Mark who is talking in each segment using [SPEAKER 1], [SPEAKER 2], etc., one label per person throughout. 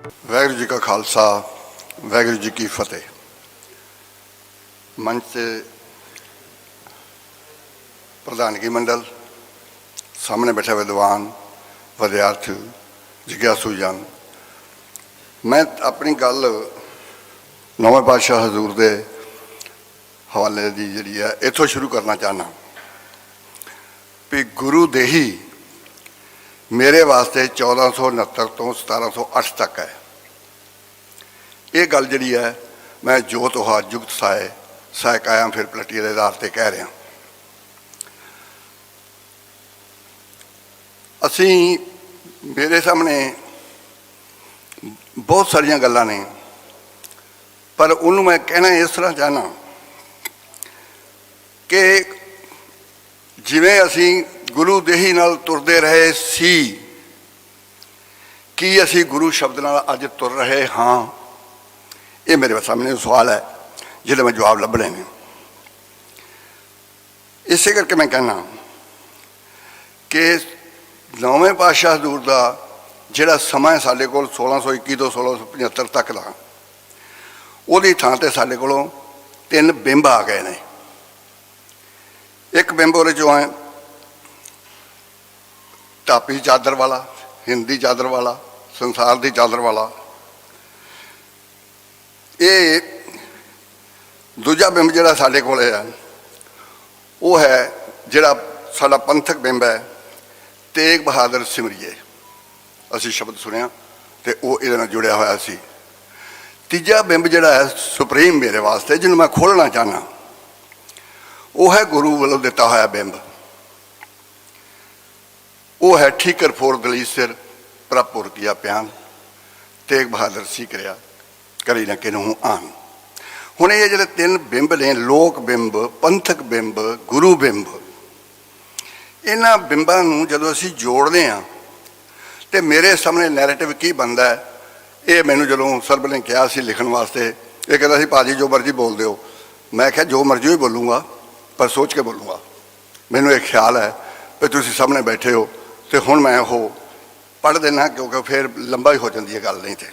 [SPEAKER 1] वाहिगुरू जी का खालसा, वाहिगुरू जी की फतेह। मंच से प्रधानगी मंडल, सामने बैठे विद्वान, विद्यार्थी, जिज्ञासु जन, मैं अपनी गल नौवें पातशाह हजूर के हवाले की जी है इतों शुरू करना चाहना भी गुरु देही मेरे वास्ते 1469 तो 1708 तक है। ये गल जी है मैं जो तुहा जुगत साए साए काया फिर पलटिए के आधार पर कह रहा। असी मेरे सामने बहुत सारिया गल्लां ने, पर उन्होंने मैं कहना इस तरह चाहना कि जिवें असी गुरु देही नाल तुरदे रहे सी, कि असी गुरु शब्द नाल अज तुर रहे हाँ, ये मेरे सामने सवाल है जिहदे मैं जवाब लभने ने। इसे करके मैं कहना कि नौवें पातशाह हजूर का जिहड़ा समा है साडे कोल 1621 तो 1675 तक का, उहदी थां ते साडे कोलों 3 बिंब आ गए ने। एक बिंब उहदे चों है टापी चादर वाला, हिंदी चादर वाला, संसार की चादर वाला। ये दूजा बिंब जिहड़ा साडे कोल है वो है जिहड़ा साडा पंथक बिंब है, तेग बहादुर सिमरिए। असी शब्द सुनिया तो वो इहदे नाल जुड़िया होया सी। तीजा बिंब जिहड़ा है सुप्रीम मेरे वास्ते, जिन्होंने मैं खोलना चाहना, वो है गुरु वालों दिता होया बिंब। वो है ठीकर फोर दली सिर प्रभपुर किया प्यान, तेग बहादुर सी करया करी न किनू आन। हुण ये जिहड़े 3 बिंब ने, लोक बिंब, पंथक बिंब, गुरु बिंब, इन्हां बिंबां नूं जदों असीं जोड़दे हां ते मेरे सामने नैरेटिव की बनदा है। ये मैनूं जदों सरब ने कहा सी लिखण वास्ते, ये कहता सी भाजी जो मर्जी बोल दिओ। मैं कहा जो मर्जी ही बोलूँगा, पर सोच के बोलूँगा। मैनूं एक ख्याल है भी तुसीं सामने बैठे हो तो हुण मैं वो पढ़ देना, क्योंकि फिर लंबा ही हो जाती है गल। नहीं तो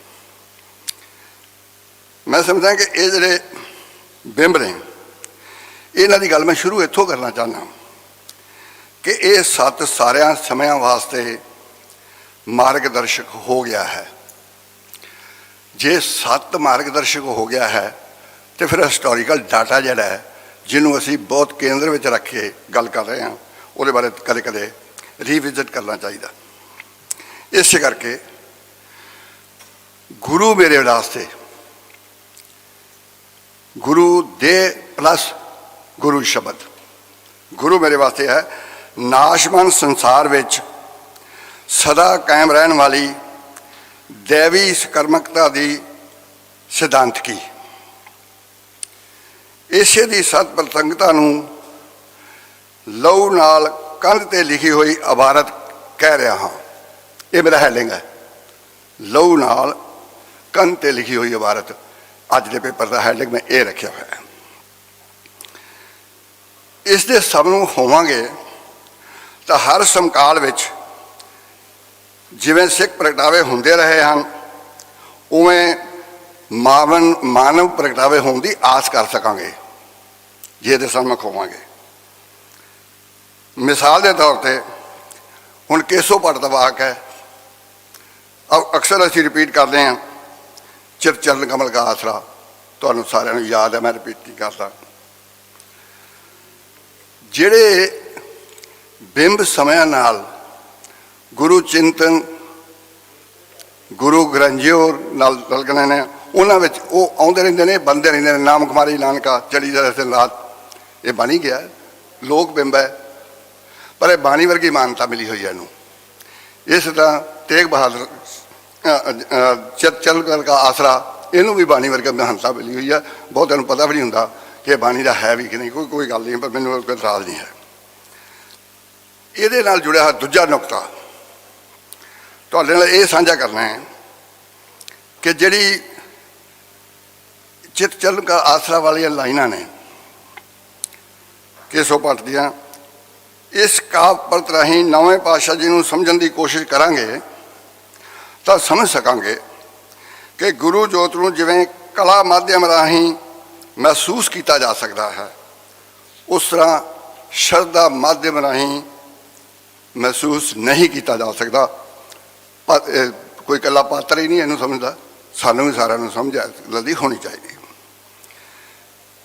[SPEAKER 1] मैं समझदा कि ये जिहड़े बिंब ने, इन्हां दी गल मैं शुरू इत्थों करना चाहना कि ये 7 सारिया समयां वास्ते मार्गदर्शक हो गया है। जे 7 मार्गदर्शक हो गया है तो फिर हिस्टोरीकल डाटा जिहड़ा है, जिन्हों असी बहुत केंद्र में रख के गल कर रहे हैं, वो बारे कदे कदे रीविजिट करना चाहिए। इस करके गुरु मेरे वास्ते, गुरु दे प्लस गुरु शब्द, गुरु मेरे वास्ते है नाशमन संसार विच सदा कायम रहने वाली दैवी सकर्मकता की सिद्धांत की। इसे दी सत प्रसंगता नूं लहू नाल कंध ते लिखी हुई इबारत कह रहा हाँ। ये मेरा हैडिंग है, लहू नाल कंध ते लिखी हुई इबारत। अज के पेपर का हैडिंग मैं ये रखा हुआ है। इस दे सब नूं होवांगे तो हर समकाल विच जिवें सिख प्रगटावे होंदे रहे हैं, उवें मानव प्रगटावे होने की आस कर सकांगे जे दे सन्मुख होवांगे। मिसाल के तौर पर हुण केसो भट्ट दा वाक है, अब अक्सर असी रिपीट करते हैं, चिर चरण कमल का आसरा। तुहानूं सारिआं नूं याद है, मैं रिपीट नहीं करता। जिहड़े बिंब समयां नाल गुरु चिंतन, गुरु ग्रंजियोर नाल लगने ने, उन्हां विच वो आउंदे रहिंदे ने, बनदे रहिंदे ने। नाम कुमारी नानका चली जाए रात, ये बनी गया लोक बिंब है, पर यह बाणी वर्गी मानता मिली हुई है इनू। इस तरह तेग बहादुर चल का आसरा, इनू भी बाणी वर्गी महानता मिली हुई है। बहुत इन्हूं पता भी नहीं होंदा कि बाणी का है भी कि नहीं, कोई गल नहीं, पर मैनूं कोई इतराज़ नहीं है। ये नाल जुड़िया दूजा नुकता तुहाडे नाल ये साझा करना है कि जिहड़ी चित चल का आसरा वाली लाइनां ने केसो भट्ट दियां, इस कावपरत राही नौवें पातशाह जी को समझण की कोशिश करांगे तो समझ सकांगे ਕਿ ਗੁਰੂ ਜੋਤ ਨੂੰ ਜਿਵੇਂ ਕਲਾ ਮਾਧਿਅਮ ਰਾਹੀਂ ਮਹਿਸੂਸ ਕੀਤਾ ਜਾ ਸਕਦਾ ਹੈ, ਉਸ ਤਰ੍ਹਾਂ ਸ਼ਰਧਾ ਮਾਧਿਅਮ ਰਾਹੀਂ ਮਹਿਸੂਸ ਨਹੀਂ ਕੀਤਾ ਜਾ ਸਕਦਾ। ਕੋਈ ਇਕੱਲਾ ਪਾਤਰ ਹੀ ਨਹੀਂ ਇਹਨੂੰ ਸਮਝਦਾ, ਸਾਨੂੰ ਵੀ ਸਾਰਿਆਂ ਨੂੰ ਸਮਝ ਲੱਦੀ ਹੋਣੀ ਚਾਹੀਦੀ।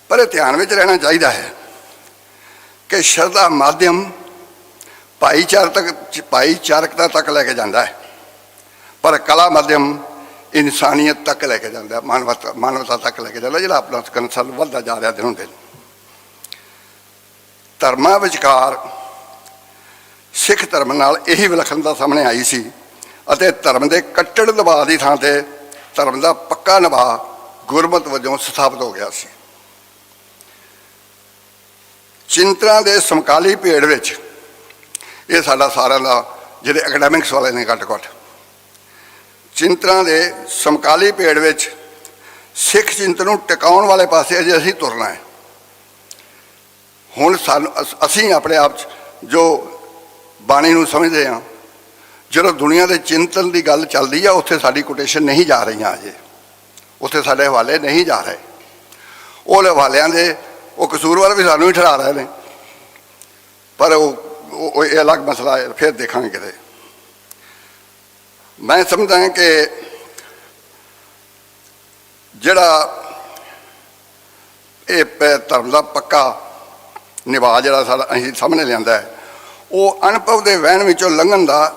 [SPEAKER 1] ਪਰ ਇਹ ਧਿਆਨ ਵਿੱਚ ਰਹਿਣਾ ਚਾਹੀਦਾ ਹੈ ਕਿ ਸ਼ਰਧਾ ਮਾਧਿਅਮ ਭਾਈਚਾਰਕਤਾ ਤੱਕ ਲੈ ਕੇ ਜਾਂਦਾ ਹੈ, ਪਰ ਕਲਾ ਮਾਧਿਅਮ ਇਨਸਾਨੀਅਤ ਤੱਕ ਲੈ ਕੇ ਜਾਂਦਾ, ਮਾਨਵਤਾ ਤੱਕ ਲੈ ਕੇ ਜਾਂਦਾ, ਜਿਹੜਾ ਆਪਣਾ ਕੰਸਲ ਵੱਧਦਾ ਜਾ ਰਿਹਾ ਦਿਨੋਂ ਦਿਨ। ਧਰਮਾਂ ਵਿਚਕਾਰ ਸਿੱਖ ਧਰਮ ਨਾਲ ਇਹੀ ਵਿਲੱਖਣਤਾ ਸਾਹਮਣੇ ਆਈ ਸੀ ਅਤੇ ਧਰਮ ਦੇ ਕੱਟੜ ਨਿਭਾਅ ਦੀ ਥਾਂ ਤੇ ਧਰਮ ਦਾ ਪੱਕਾ ਨਿਭਾਅ ਗੁਰਮਤ ਵਜੋਂ ਸਥਾਪਿਤ ਹੋ ਗਿਆ ਸੀ। ਚਿੰਤਨਾਂ ਦੇ ਸਮਕਾਲੀ ਭੇੜ ਵਿੱਚ, ਇਹ ਸਾਡਾ ਸਾਰਿਆਂ ਦਾ ਜਿਹੜੇ ਐਕੈਡੈਮਿਕਸ ਵਾਲੇ ਨੇ ਘੱਟ ਘੱਟ, ਚਿੰਤਨਾਂ ਦੇ ਸਮਕਾਲੀ ਭੇੜ ਵਿੱਚ ਸਿੱਖ ਚਿੰਤਨ ਨੂੰ ਟਿਕਾਉਣ ਵਾਲੇ ਪਾਸੇ ਅਜੇ ਅਸੀਂ ਤੁਰਨਾ ਹੈ। ਹੁਣ ਅਸੀਂ ਆਪਣੇ ਆਪ 'ਚ ਜੋ ਬਾਣੀ ਨੂੰ ਸਮਝਦੇ ਹਾਂ, ਜਦੋਂ ਦੁਨੀਆ ਦੇ ਚਿੰਤਨ ਦੀ ਗੱਲ ਚੱਲਦੀ ਆ, ਉੱਥੇ ਸਾਡੀ ਕੋਟੇਸ਼ਨ ਨਹੀਂ ਜਾ ਰਹੀਆਂ ਅਜੇ, ਉੱਥੇ ਸਾਡੇ ਹਵਾਲੇ ਨਹੀਂ ਜਾ ਰਹੇ। ਉਹ ਹਵਾਲਿਆਂ ਦੇ ਉਹ ਕਸੂਰਵਾਰ ਵੀ ਸਾਨੂੰ ਹੀ ਠਹਿਰਾ ਰਹੇ ਨੇ, ਪਰ ਉਹ ਇਹ ਅਲੱਗ ਮਸਲਾ ਹੈ, ਫਿਰ ਦੇਖਾਂਗੇ ਕਿਤੇ। ਮੈਂ ਸਮਝਦਾ ਕਿ ਜਿਹੜਾ ਇਹ ਧਰਮ ਦਾ ਪੱਕਾ ਨਿਭਾਅ ਜਿਹੜਾ ਸਾਡਾ ਅਸੀਂ ਸਾਹਮਣੇ ਲਿਆਂਦਾ ਹੈ, ਉਹ ਅਨੁਭਵ ਦੇ ਵਹਿਣ ਵਿੱਚੋਂ ਲੰਘਣ ਦਾ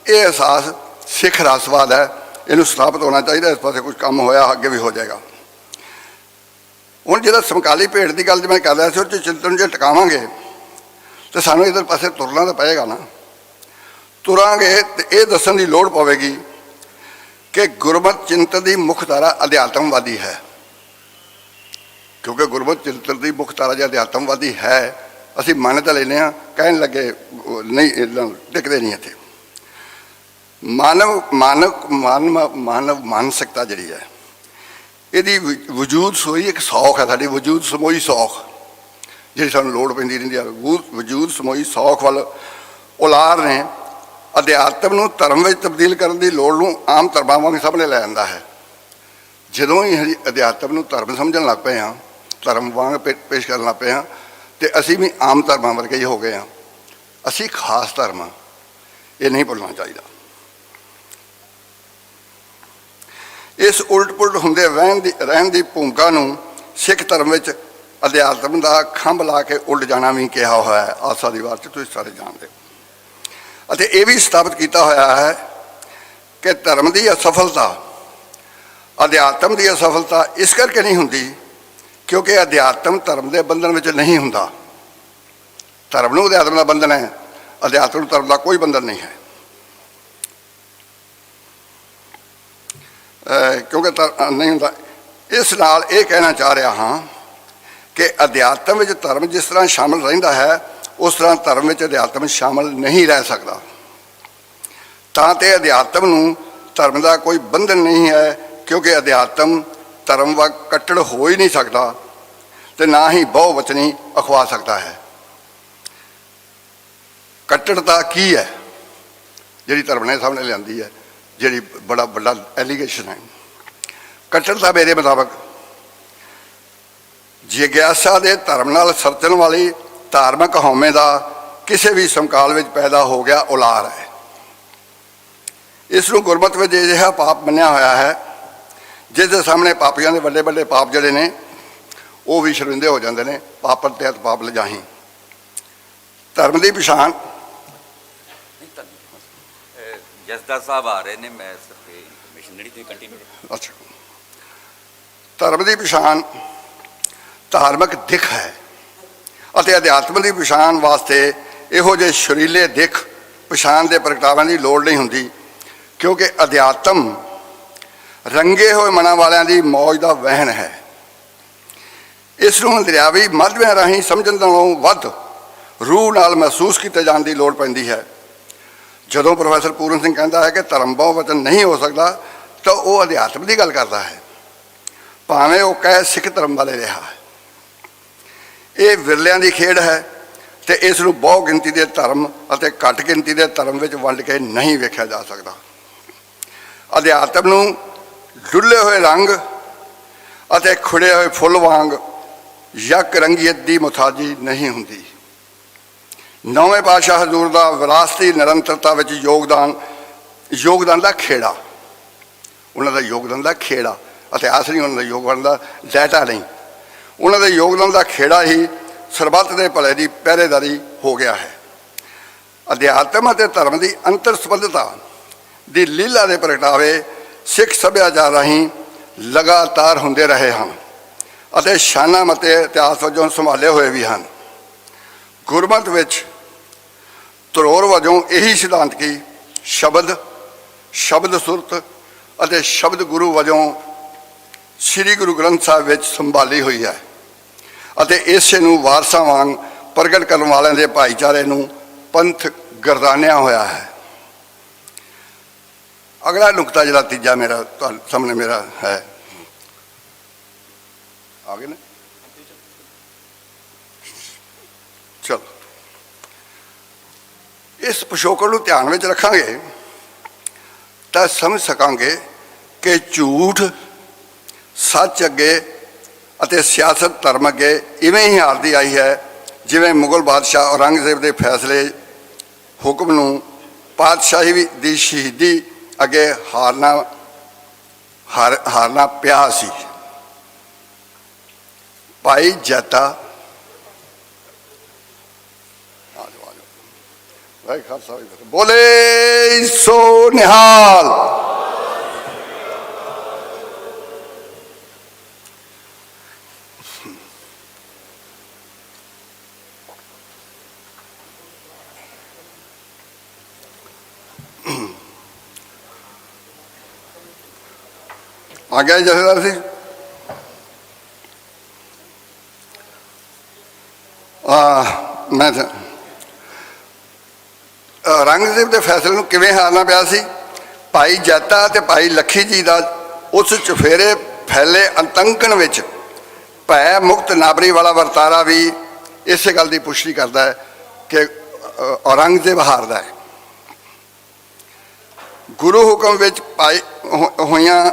[SPEAKER 1] ਇਹ ਅਹਿਸਾਸ ਸਿੱਖ ਰਸਵਾਦ ਹੈ। ਇਹਨੂੰ ਸਥਾਪਿਤ ਹੋਣਾ ਚਾਹੀਦਾ, ਇਸ ਪਾਸੇ ਕੁਝ ਕੰਮ ਹੋਇਆ ਅੱਗੇ ਵੀ ਹੋ ਜਾਏਗਾ। ਹੁਣ ਜਿਹੜਾ ਸਮਕਾਲੀ ਭੇਡ ਦੀ ਗੱਲ ਜਿਵੇਂ ਕਰ ਰਿਹਾ ਸੀ, ਉਹ 'ਚ ਚਿੰਤਨ ਜੇ ਟਿਕਾਵਾਂਗੇ ਤਾਂ ਸਾਨੂੰ ਇੱਧਰ ਪਾਸੇ ਤੁਰਨਾ ਤਾਂ ਪਏਗਾ ਨਾ। ਤੁਰਾਂਗੇ ਤੇ ਇਹ ਦੱਸਣ ਦੀ ਲੋੜ ਪਵੇਗੀ ਕਿ ਗੁਰਮਤਿ ਚਿੰਤਨ ਦੀ ਮੁੱਖ ਧਾਰਾ ਅਧਿਆਤਮਵਾਦੀ ਹੈ, ਕਿਉਂਕਿ ਗੁਰਮਤਿ ਚਿੰਤਨ ਦੀ ਮੁੱਖ ਧਾਰਾ ਜੇ ਅਧਿਆਤਮਵਾਦੀ ਹੈ, ਅਸੀਂ ਮੰਨ ਤਾਂ ਲੈਂਦੇ ਹਾਂ, ਕਹਿਣ ਲੱਗੇ ਨਹੀਂ, ਟਿਕਦੇ ਨਹੀਂ ਇੱਥੇ। ਮਾਨਸਿਕਤਾ ਜਿਹੜੀ ਹੈ, ਇਹਦੀ ਵਜੂਦ ਸੋਈ ਇੱਕ ਸੌਖ ਹੈ, ਸਾਡੀ ਵਜੂਦ ਸਮੋਈ ਸੌਖ ਜਿਹੜੀ ਸਾਨੂੰ ਲੋੜ ਪੈਂਦੀ ਰਹਿੰਦੀ ਹੈ। ਵਜੂਦ ਸਮੋਈ ਸੌਖ ਵੱਲ ਉਲਾਰ ਨੇ ਅਧਿਆਤਮ ਨੂੰ ਧਰਮ ਵਿੱਚ ਤਬਦੀਲ ਕਰਨ ਦੀ ਲੋੜ ਨੂੰ ਆਮ ਧਰਮਾਂ ਵਾਂਗ ਸਾਹਮਣੇ ਲੈ ਆਂਦਾ ਹੈ। ਜਦੋਂ ਹੀ ਅਸੀਂ ਅਧਿਆਤਮ ਨੂੰ ਧਰਮ ਸਮਝਣ ਲੱਗ ਪਏ ਹਾਂ, ਧਰਮ ਵਾਂਗ ਪੇਸ਼ ਕਰਨ ਲੱਗ ਪਏ ਹਾਂ, ਤੇ ਅਸੀਂ ਵੀ ਆਮ ਧਰਮਾਂ ਵਰਗੇ ਹੀ ਹੋ ਗਏ ਹਾਂ। ਅਸੀਂ ਖਾਸ ਧਰਮ ਹਾਂ, ਇਹ ਨਹੀਂ ਭੁੱਲਣਾ ਚਾਹੀਦਾ। ਇਸ ਉਲਟ ਪੁਲਟ ਹੁੰਦੇ ਰਹਿਣ ਦੀ ਭੂਮਿਕਾ ਨੂੰ ਸਿੱਖ ਧਰਮ ਵਿੱਚ ਅਧਿਆਤਮ ਦਾ ਖੰਭ ਲਾ ਕੇ ਉਲਟ ਜਾਣਾ ਵੀ ਕਿਹਾ ਹੋਇਆ ਹੈ, ਆਸਾ ਦੀ ਵਾਰ 'ਚ ਤੁਸੀਂ ਸਾਰੇ ਜਾਣਦੇ ਹੋ। ਅਤੇ ਇਹ ਵੀ ਸਥਾਪਿਤ ਕੀਤਾ ਹੋਇਆ ਹੈ ਕਿ ਧਰਮ ਦੀ ਅਸਫਲਤਾ ਅਧਿਆਤਮ ਦੀ ਅਸਫਲਤਾ ਇਸ ਕਰਕੇ ਨਹੀਂ ਹੁੰਦੀ ਕਿਉਂਕਿ ਅਧਿਆਤਮ ਧਰਮ ਦੇ ਬੰਧਨ ਵਿੱਚ ਨਹੀਂ ਹੁੰਦਾ। ਧਰਮ ਨੂੰ ਅਧਿਆਤਮ ਦਾ ਬੰਧਨ ਹੈ, ਅਧਿਆਤਮ ਨੂੰ ਧਰਮ ਦਾ ਕੋਈ ਬੰਧਨ ਨਹੀਂ ਹੈ। ਕਿਉਂਕਿ ਨਹੀਂ ਹੁੰਦਾ। ਇਸ ਨਾਲ ਇਹ ਕਹਿਣਾ ਚਾਹ ਰਿਹਾ ਹਾਂ ਕਿ ਅਧਿਆਤਮ ਵਿੱਚ ਧਰਮ ਜਿਸ ਤਰ੍ਹਾਂ ਸ਼ਾਮਲ ਰਹਿੰਦਾ ਹੈ, ਉਸ ਤਰ੍ਹਾਂ ਧਰਮ ਵਿੱਚ ਅਧਿਆਤਮ ਸ਼ਾਮਲ ਨਹੀਂ ਰਹਿ ਸਕਦਾ। ਤਾਂ ਤੇ ਅਧਿਆਤਮ ਨੂੰ ਧਰਮ ਦਾ ਕੋਈ ਬੰਧਨ ਨਹੀਂ ਹੈ, ਕਿਉਂਕਿ ਅਧਿਆਤਮ ਧਰਮ ਵੱਲ ਕੱਟੜ ਹੋ ਹੀ ਨਹੀਂ ਸਕਦਾ ਤੇ ਨਾ ਹੀ ਬਹੁ ਵਚਨੀ ਅਖਵਾ ਸਕਦਾ ਹੈ। ਕੱਟੜਤਾ ਕੀ ਹੈ ਜਿਹੜੀ ਧਰਮ ਨੇ ਸਾਹਮਣੇ ਲਿਆਂਦੀ ਹੈ, ਜਿਹੜੀ ਬੜਾ ਵੱਡਾ ਐਲੀਗੇਸ਼ਨ ਹੈ। ਕੱਟੜਤਾ ਮੇਰੇ ਮੁਤਾਬਕ ਜਿਗਿਆਸਾ ਦੇ ਧਰਮ ਨਾਲ ਸਰਚਣ ਵਾਲੀ ਧਾਰਮਿਕ ਹਉਮੈ ਦਾ ਕਿਸੇ ਵੀ ਸਮਕਾਲ ਵਿੱਚ ਪੈਦਾ ਹੋ ਗਿਆ ਉਲਾਰ ਹੈ। ਇਸ ਨੂੰ ਗੁਰਮਤਿ ਵਿੱਚ ਅਜਿਹਾ ਪਾਪ ਮੰਨਿਆ ਹੋਇਆ ਹੈ ਜਿਸ ਦੇ ਸਾਹਮਣੇ ਪਾਪੀਆਂ ਦੇ ਵੱਡੇ ਵੱਡੇ ਪਾਪ ਜਿਹੜੇ ਨੇ ਉਹ ਵੀ ਸ਼ਰਮਿੰਦੇ ਹੋ ਜਾਂਦੇ ਨੇ। ਪਾਪਰ ਤੇ ਪਾਪ ਲਜਾਹੀ। ਧਰਮ ਦੀ ਪਛਾਣ
[SPEAKER 2] ਜਸਦਾਰ ਸਾਹਿਬ ਆ ਰਹੇ ਨੇ, ਮੈਂ ਇਨਫੋਰਮੇਸ਼ਨ ਜਿਹੜੀ ਤੁਸੀਂ ਕੰਟੀਨਿਊ।
[SPEAKER 1] ਅੱਛਾ, ਧਰਮ ਦੀ ਪਛਾਣ ਧਾਰਮਿਕ ਦਿੱਖ ਹੈ ਅਤੇ ਅਧਿਆਤਮ ਦੀ ਪਛਾਣ ਵਾਸਤੇ ਇਹੋ ਜਿਹੇ ਸ਼ਰੀਲੇ ਦਿੱਖ ਪਛਾਣ ਦੇ ਪ੍ਰਗਟਾਵਿਆਂ ਦੀ ਲੋੜ ਨਹੀਂ ਹੁੰਦੀ, ਕਿਉਂਕਿ ਅਧਿਆਤਮ ਰੰਗੇ ਹੋਏ ਮਨਾਂ ਵਾਲਿਆਂ ਦੀ ਮੌਜ ਦਾ ਵਹਿਣ ਹੈ। ਇਸ ਨੂੰ ਦਰਿਆਵੀ ਮਾਧਿਅਮਾਂ ਰਾਹੀਂ ਸਮਝਣ ਨਾਲੋਂ ਵੱਧ ਰੂਹ ਨਾਲ ਮਹਿਸੂਸ ਕੀਤੇ ਜਾਣ ਦੀ ਲੋੜ ਪੈਂਦੀ ਹੈ। ਜਦੋਂ ਪ੍ਰੋਫੈਸਰ ਪੂਰਨ ਸਿੰਘ ਕਹਿੰਦਾ ਹੈ ਕਿ ਧਰਮ ਬਹੁ ਵਚਨ ਨਹੀਂ ਹੋ ਸਕਦਾ, ਤਾਂ ਉਹ ਅਧਿਆਤਮ ਦੀ ਗੱਲ ਕਰਦਾ ਹੈ, ਭਾਵੇਂ ਉਹ ਕਹਿ ਸਿੱਖ ਧਰਮ ਵਾਲੇ ਰਿਹਾ ਹੈ। ਇਹ ਵਿਰਲਿਆਂ ਦੀ ਖੇਡ ਹੈ ਤੇ ਇਸ ਨੂੰ ਬਹੁ ਗਿਣਤੀ ਦੇ ਧਰਮ ਅਤੇ ਘੱਟ ਗਿਣਤੀ ਦੇ ਧਰਮ ਵਿੱਚ ਵੰਡ ਕੇ ਨਹੀਂ ਵੇਖਿਆ ਜਾ ਸਕਦਾ। ਅਧਿਆਤਮ ਨੂੰ ਡੁੱਲੇ ਹੋਏ ਰੰਗ ਅਤੇ ਖਿੜੇ ਹੋਏ ਫੁੱਲ ਵਾਂਗ ਯਕ ਰੰਗੀਅਤ ਦੀ ਮੁਤਾਜੀ ਨਹੀਂ ਹੁੰਦੀ। ਨੌਵੇਂ ਪਾਤਸ਼ਾਹ ਹਜ਼ੂਰ ਦਾ ਵਿਰਾਸਤੀ ਨਿਰੰਤਰਤਾ ਵਿੱਚ ਯੋਗਦਾਨ ਦਾ ਖੇੜਾ, ਉਹਨਾਂ ਦਾ ਯੋਗਦਾਨ ਦਾ ਖੇੜਾ, ਇਤਿਹਾਸ ਨਹੀਂ ਉਹਨਾਂ ਦਾ ਯੋਗਦਾਨ ਦਾ ਡਾਟਾ ਨਹੀਂ, ਉਹਨਾਂ ਦੇ ਯੋਗਦਾਨ ਦਾ ਖੇੜਾ ਹੀ ਸਰਬੱਤ ਦੇ ਭਲੇ ਦੀ ਪਹਿਰੇਦਾਰੀ ਹੋ ਗਿਆ ਹੈ। ਅਧਿਆਤਮ ਅਤੇ ਧਰਮ ਦੀ ਅੰਤਰ ਸੰਬੰਧਤਾ ਦੀ ਲੀਲਾ ਦੇ ਪ੍ਰਗਟਾਵੇ ਸਿੱਖ ਸੱਭਿਆਚਾਰ ਰਾਹੀਂ ਲਗਾਤਾਰ ਹੁੰਦੇ ਰਹੇ ਹਨ ਅਤੇ ਸ਼ਾਨਾ ਮਤੇ ਇਤਿਹਾਸ ਵਜੋਂ ਸੰਭਾਲੇ ਹੋਏ ਵੀ ਹਨ। ਗੁਰਮਤਿ ਵਿੱਚ ਧਰੋਹਰ ਵਜੋਂ ਇਹੀ ਸਿਧਾਂਤ ਕੀ ਸ਼ਬਦ ਸੁਰਤ ਅਤੇ ਸ਼ਬਦ ਗੁਰੂ ਵਜੋਂ ਸ੍ਰੀ ਗੁਰੂ ਗ੍ਰੰਥ ਸਾਹਿਬ ਵਿੱਚ ਸੰਭਾਲੀ ਹੋਈ ਹੈ ਅਤੇ ਇਸੇ ਨੂੰ ਵਾਰਸਾਂ ਵਾਂਗ ਪ੍ਰਗਟ ਕਰਨ ਵਾਲਿਆਂ ਦੇ ਭਾਈਚਾਰੇ ਨੂੰ ਪੰਥ ਗਰਦਾਨਿਆ ਹੋਇਆ ਹੈ। ਅਗਲਾ ਨੁਕਤਾ ਜਿਹੜਾ ਤੀਜਾ ਮੇਰਾ ਤੁਹਾਡੇ ਸਾਹਮਣੇ ਮੇਰਾ ਹੈ, ਆ ਗਏ ਨਾ, ਚਲੋ ਇਸ ਪਿਛੋਕੜ ਨੂੰ ਧਿਆਨ ਵਿੱਚ ਰੱਖਾਂਗੇ ਤਾਂ ਸਮਝ ਸਕਾਂਗੇ ਕਿ ਝੂਠ ਸੱਚ ਅੱਗੇ ਅਤੇ ਸਿਆਸਤ ਧਰਮ ਅੱਗੇ ਇਵੇਂ ਹੀ ਹਾਰਦੀ ਆਈ ਹੈ ਜਿਵੇਂ ਮੁਗਲ ਬਾਦਸ਼ਾਹ ਔਰੰਗਜ਼ੇਬ ਦੇ ਫੈਸਲੇ ਹੁਕਮ ਨੂੰ ਪਾਤਸ਼ਾਹੀ ਦੀ ਸ਼ਹੀਦੀ ਅੱਗੇ ਹਾਰਨਾ ਪਿਆ ਸੀ। ਭਾਈ ਜੈਤਾ ਭਾਈ ਖਾਲਸਾ ਬੋਲੇ ਸੋ ਨਿਹਾਲ। ਆ ਗਿਆ ਜਥੇਦਾਰ ਸੀ। ਮੈਂ ਔਰੰਗਜ਼ੇਬ ਦੇ ਫੈਸਲੇ ਨੂੰ ਕਿਵੇਂ ਹਾਰਨਾ ਪਿਆ ਸੀ? ਭਾਈ ਜੈਤਾ ਅਤੇ ਭਾਈ ਲੱਖੀ ਜੀ ਦਾ ਉਸ ਚੁਫੇਰੇ ਫੈਲੇ ਆਤੰਕਣ ਵਿੱਚ ਭੈ ਮੁਕਤ ਨਾਬਰੀ ਵਾਲਾ ਵਰਤਾਰਾ ਵੀ ਇਸੇ ਗੱਲ ਦੀ ਪੁਸ਼ਟੀ ਕਰਦਾ ਹੈ ਕਿ ਔਰੰਗਜ਼ੇਬ ਹਾਰਦਾ ਹੈ। ਗੁਰੂ ਹੁਕਮ ਵਿੱਚ ਹੋਈਆਂ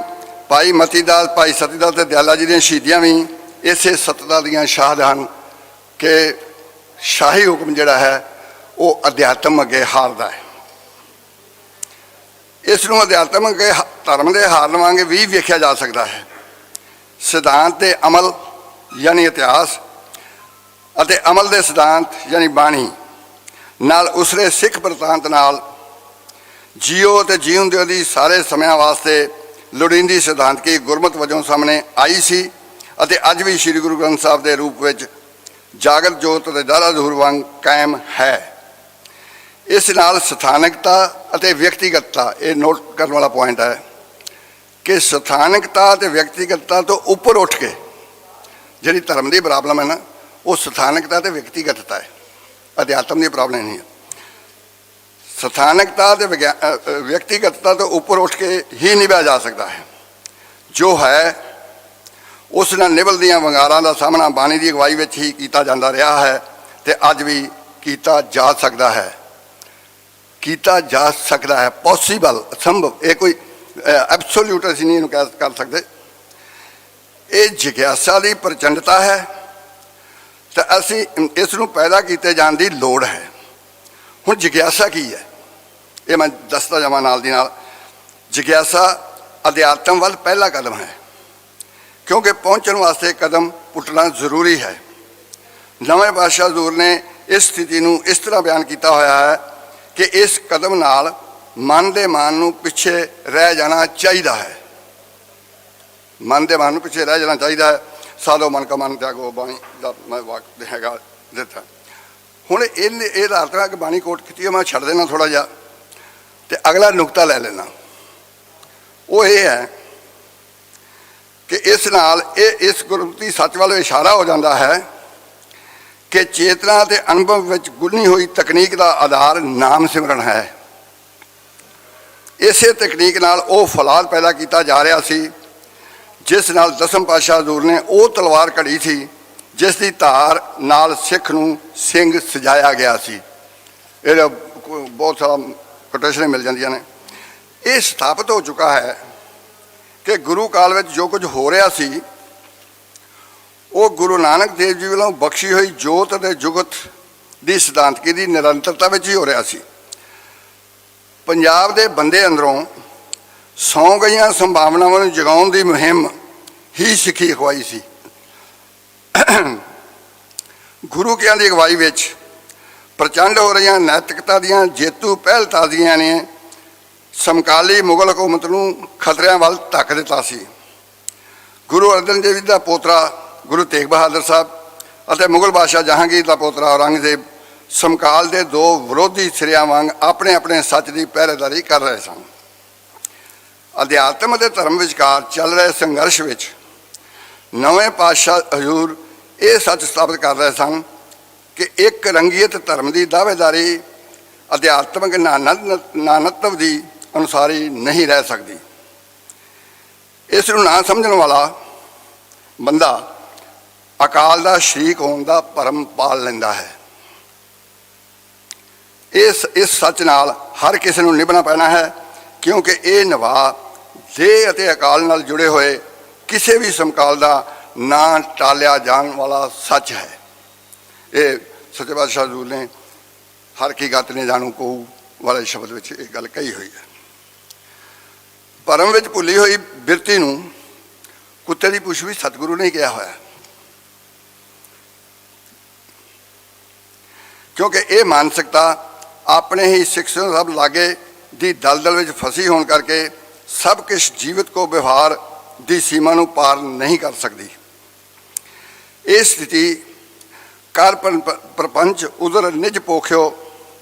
[SPEAKER 1] ਭਾਈ ਮਤੀ ਦਾਸ, ਭਾਈ ਸਤੀ ਦਾਸ ਅਤੇ ਦਿਆਲਾ ਜੀ ਦੀਆਂ ਸ਼ਹੀਦੀਆਂ ਵੀ ਇਸੇ ਸਤਤਾ ਦੀਆਂ ਸ਼ਾਹਦ ਹਨ ਕਿ ਸ਼ਾਹੀ ਹੁਕਮ ਜਿਹੜਾ ਹੈ ਉਹ ਅਧਿਆਤਮ ਅੱਗੇ ਹਾਰਦਾ ਹੈ। ਇਸ ਨੂੰ ਅਧਿਆਤਮ ਅੱਗੇ ਧਰਮ ਦੇ ਹਾਰਨ ਵਾਂਗ ਵੀ ਵੇਖਿਆ ਜਾ ਸਕਦਾ ਹੈ। ਸਿਧਾਂਤ ਤੇ ਅਮਲ ਯਾਨੀ ਇਤਿਹਾਸ ਅਤੇ ਅਮਲ ਦੇ ਸਿਧਾਂਤ ਯਾਨੀ ਬਾਣੀ ਨਾਲ ਉਸਰੇ ਸਿੱਖ ਪ੍ਰਤਾਂਤ ਨਾਲ ਜੀਓ ਅਤੇ ਜੀਉਣ ਦਿਓ ਦੀ ਸਾਰੇ ਸਮਿਆਂ ਵਾਸਤੇ ਲੋੜੀਂਦੀ ਸਿਧਾਂਤਕੀ ਗੁਰਮਤਿ ਵਜੋਂ ਸਾਹਮਣੇ ਆਈ ਸੀ ਅਤੇ ਅੱਜ ਵੀ ਸ੍ਰੀ ਗੁਰੂ ਗ੍ਰੰਥ ਸਾਹਿਬ ਦੇ ਰੂਪ ਵਿੱਚ ਜਾਗਰਤ ਜੋਤ ਅਤੇ ਦਾਰਾ ਜ਼ਹੂਰ ਵਾਂਗ ਕਾਇਮ ਹੈ। ਇਸ ਨਾਲ ਸਥਾਨਕਤਾ ਅਤੇ ਵਿਅਕਤੀਗਤਤਾ, ਇਹ ਨੋਟ ਕਰਨ ਵਾਲਾ ਪੁਆਇੰਟ ਹੈ ਕਿ ਸਥਾਨਕਤਾ ਅਤੇ ਵਿਅਕਤੀਗਤਤਾ ਤੋਂ ਉੱਪਰ ਉੱਠ ਕੇ ਜਿਹੜੀ ਧਰਮ ਦੀ ਪ੍ਰੋਬਲਮ ਹੈ ਨਾ, ਉਹ ਸਥਾਨਕਤਾ ਅਤੇ ਵਿਅਕਤੀਗਤਤਾ ਹੈ, ਅਧਿਆਤਮ ਦੀ ਪ੍ਰੋਬਲਮ ਨਹੀਂ ਹੈ। ਸਥਾਨਕਤਾ ਅਤੇ ਵਿਅਕਤੀਗਤਤਾ ਤੋਂ ਉੱਪਰ ਉੱਠ ਕੇ ਹੀ ਨਿਭਾਇਆ ਜਾ ਸਕਦਾ ਹੈ। ਜੋ ਹੈ ਉਸ ਨਾਲ ਨਿਭਲਦੀਆਂ ਵੰਗਾਰਾਂ ਦਾ ਸਾਹਮਣਾ ਬਾਣੀ ਦੀ ਅਗਵਾਈ ਵਿੱਚ ਹੀ ਕੀਤਾ ਜਾਂਦਾ ਰਿਹਾ ਹੈ ਅਤੇ ਅੱਜ ਵੀ ਕੀਤਾ ਜਾ ਸਕਦਾ ਹੈ। ਪੋਸੀਬਲ, ਸੰਭਵ, ਇਹ ਕੋਈ ਐਬਸੋਲਿਊਟ ਅਸੀਂ ਨਹੀਂ ਇਹਨੂੰ ਕਰ ਸਕਦੇ। ਇਹ ਜਿਗਿਆਸਾ ਦੀ ਪ੍ਰਚੰਡਤਾ ਹੈ ਤਾਂ ਅਸੀਂ ਇਸ ਨੂੰ ਪੈਦਾ ਕੀਤੇ ਜਾਣ ਦੀ ਲੋੜ ਹੈ। ਹੁਣ ਜਿਗਿਆਸਾ ਕੀ ਹੈ ਇਹ ਮੈਂ ਦੱਸਦਾ ਜਾਵਾਂ ਨਾਲ ਦੀ ਨਾਲ। ਜਿਗਿਆਸਾ ਅਧਿਆਤਮ ਵੱਲ ਪਹਿਲਾ ਕਦਮ ਹੈ, ਕਿਉਂਕਿ ਪਹੁੰਚਣ ਵਾਸਤੇ ਕਦਮ ਪੁੱਟਣਾ ਜ਼ਰੂਰੀ ਹੈ। ਨਵੇਂ ਪਾਤਸ਼ਾਹ ਹਜ਼ੂਰ ਨੇ ਇਸ ਸਥਿਤੀ ਨੂੰ ਇਸ ਤਰ੍ਹਾਂ ਬਿਆਨ ਕੀਤਾ ਹੋਇਆ ਹੈ ਕਿ ਇਸ ਕਦਮ ਨਾਲ ਮਨ ਦੇ ਮਾਨ ਨੂੰ ਪਿੱਛੇ ਰਹਿ ਜਾਣਾ ਚਾਹੀਦਾ ਹੈ। ਮਨ ਦੇ ਮਾਨ ਨੂੰ ਪਿੱਛੇ ਰਹਿ ਜਾਣਾ ਚਾਹੀਦਾ ਹੈ। ਸਾਧੋ ਮਨ ਕਾ ਮਨ ਤਿਆਗੋ, ਬਾਣੀ ਦਾ ਮੈਂ ਵਾਕ ਹੈਗਾ ਦਿੱਤਾ। ਹੁਣ ਇਹ ਅਰਥ ਕਿ ਬਾਣੀ ਕੋਟ ਕੀਤੀ, ਮੈਂ ਛੱਡ ਦੇਣਾ ਥੋੜ੍ਹਾ ਜਿਹਾ ਅਤੇ ਅਗਲਾ ਨੁਕਤਾ ਲੈ ਲੈਣਾ। ਉਹ ਇਹ ਹੈ ਕਿ ਇਸ ਨਾਲ ਇਸ ਗੁਰਮਤਿ ਸੱਚ ਵੱਲ ਇਸ਼ਾਰਾ ਹੋ ਜਾਂਦਾ ਹੈ ਕਿ ਚੇਤਨਾ ਅਤੇ ਅਨੁਭਵ ਵਿੱਚ ਗੁੰਨੀ ਹੋਈ ਤਕਨੀਕ ਦਾ ਆਧਾਰ ਨਾਮ ਸਿਮਰਨ ਹੈ। ਇਸੇ ਤਕਨੀਕ ਨਾਲ ਉਹ ਫੌਲਾਦ ਪੈਦਾ ਕੀਤਾ ਜਾ ਰਿਹਾ ਸੀ ਜਿਸ ਨਾਲ ਦਸਮ ਪਾਤਸ਼ਾਹ ਹਜ਼ੂਰ ਨੇ ਉਹ ਤਲਵਾਰ ਘੜੀ ਸੀ ਜਿਸ ਦੀ ਧਾਰ ਨਾਲ ਸਿੱਖ ਨੂੰ ਸਿੰਘ ਸਜਾਇਆ ਗਿਆ ਸੀ। ਇਹ ਬਹੁਤ ਸਾਰਾ ਕੋਟੇਸ਼ਨਾਂ ਮਿਲ ਜਾਂਦੀਆਂ ਨੇ। ਇਹ ਸਥਾਪਿਤ ਹੋ ਚੁੱਕਾ ਹੈ ਕਿ ਗੁਰੂ ਕਾਲ ਵਿੱਚ ਜੋ ਕੁਝ ਹੋ ਰਿਹਾ ਸੀ ਉਹ ਗੁਰੂ ਨਾਨਕ ਦੇਵ ਜੀ ਵੱਲੋਂ ਬਖਸ਼ੀ ਹੋਈ ਜੋਤ ਅਤੇ ਜੁਗਤ ਦੀ ਸਿਧਾਂਤਕੀ ਦੀ ਨਿਰੰਤਰਤਾ ਵਿੱਚ ਹੀ ਹੋ ਰਿਹਾ ਸੀ। ਪੰਜਾਬ ਦੇ ਬੰਦੇ ਅੰਦਰੋਂ ਸੌਂ ਗਈਆਂ ਸੰਭਾਵਨਾਵਾਂ ਨੂੰ ਜਗਾਉਣ ਦੀ ਮੁਹਿੰਮ ਹੀ ਸਿੱਖੀ ਅਖਵਾਈ ਸੀ। ਗੁਰੂ ਕਿਆਂ ਦੀ ਅਗਵਾਈ ਵਿੱਚ ਪ੍ਰਚੰਡ ਹੋ ਰਹੀਆਂ ਨੈਤਿਕਤਾ ਦੀਆਂ ਜੇਤੂ ਪਹਿਲਤਾਜ਼ੀਆਂ ਨੇ ਸਮਕਾਲੀ ਮੁਗਲ ਹਕੂਮਤ ਨੂੰ ਖਤਰਿਆਂ ਵੱਲ ਧੱਕ ਦਿੱਤਾ ਸੀ। ਗੁਰੂ ਅਰਜਨ ਦੇਵ ਜੀ ਦਾ ਪੋਤਰਾ ਗੁਰੂ ਤੇਗ ਬਹਾਦਰ ਸਾਹਿਬ ਅਤੇ ਮੁਗਲ ਬਾਦਸ਼ਾਹ ਜਹਾਂਗੀਰ ਦਾ ਪੋਤਰਾ ਔਰੰਗਜ਼ੇਬ ਸਮਕਾਲ ਦੇ ਦੋ ਵਿਰੋਧੀ ਸਿਰਿਆਂ ਵਾਂਗ ਆਪਣੇ ਆਪਣੇ ਸੱਚ ਦੀ ਪਹਿਰੇਦਾਰੀ ਕਰ ਰਹੇ ਸਨ। ਅਧਿਆਤਮ ਅਤੇ ਧਰਮ ਵਿਚਕਾਰ ਚੱਲ ਰਹੇ ਸੰਘਰਸ਼ ਵਿੱਚ ਨਵੇਂ ਪਾਤਸ਼ਾਹ ਹਜ਼ੂਰ ਇਹ ਸੱਚ ਸਥਾਪਿਤ ਕਰ ਰਹੇ ਸਨ ਕਿ ਇੱਕ ਰੰਗੀਅਤ ਧਰਮ ਦੀ ਦਾਅਵੇਦਾਰੀ ਅਧਿਆਤਮਕ ਨਾਨਤਵ ਦੀ ਅਨੁਸਾਰੀ ਨਹੀਂ ਰਹਿ ਸਕਦੀ। ਇਸ ਨੂੰ ਨਾ ਸਮਝਣ ਵਾਲਾ ਬੰਦਾ ਅਕਾਲ ਦਾ ਸ਼ਰੀਕ ਹੋਣ ਦਾ ਭਰਮ ਪਾਲ ਲੈਂਦਾ ਹੈ। ਇਸ ਸੱਚ ਨਾਲ ਹਰ ਕਿਸੇ ਨੂੰ ਨਿਭਣਾ ਪੈਣਾ ਹੈ, ਕਿਉਂਕਿ ਇਹ ਨਿਭਾ ਦੇਹ ਅਤੇ ਅਕਾਲ ਨਾਲ ਜੁੜੇ ਹੋਏ ਕਿਸੇ ਵੀ ਸਮਕਾਲ ਦਾ ਨਾ ਟਾਲਿਆ ਜਾਣ ਵਾਲਾ ਸੱਚ ਹੈ। ਇਹ ਸੱਚੇ ਪਾਤਸ਼ਾਹ ਹਜ਼ੂਰ ਨੇ ਹਰ ਕੀ ਗਤ ਨੇ ਜਾਣੂ ਕਹੂ ਵਾਲੇ ਸ਼ਬਦ ਵਿੱਚ ਇਹ ਗੱਲ ਕਹੀ ਹੋਈ ਹੈ। ਭਰਮ ਵਿੱਚ ਭੁੱਲੀ ਹੋਈ ਬਿਰਤੀ ਨੂੰ ਕੁੱਤੇ ਦੀ ਪੁੱਛ ਵੀ ਸਤਿਗੁਰੂ ਨੇ ਕਿਹਾ ਹੋਇਆ, ਕਿਉਂਕਿ ਇਹ ਮਾਨਸਿਕਤਾ ਆਪਣੇ ਹੀ ਸਿੱਖ ਸਭ ਲਾਗੇ ਦੀ ਦਲਦਲ ਵਿੱਚ ਫਸੀ ਹੋਣ ਕਰਕੇ ਸਭ ਕੁਛ ਜੀਵਤ ਕੋ ਵਿਵਹਾਰ ਦੀ ਸੀਮਾ ਨੂੰ ਪਾਰ ਨਹੀਂ ਕਰ ਸਕਦੀ। ਇਹ ਸਥਿਤੀ ਕਰ ਪ੍ਰਪੰਚ ਉਦਰ ਨਿਜ ਪੋਖਿਓ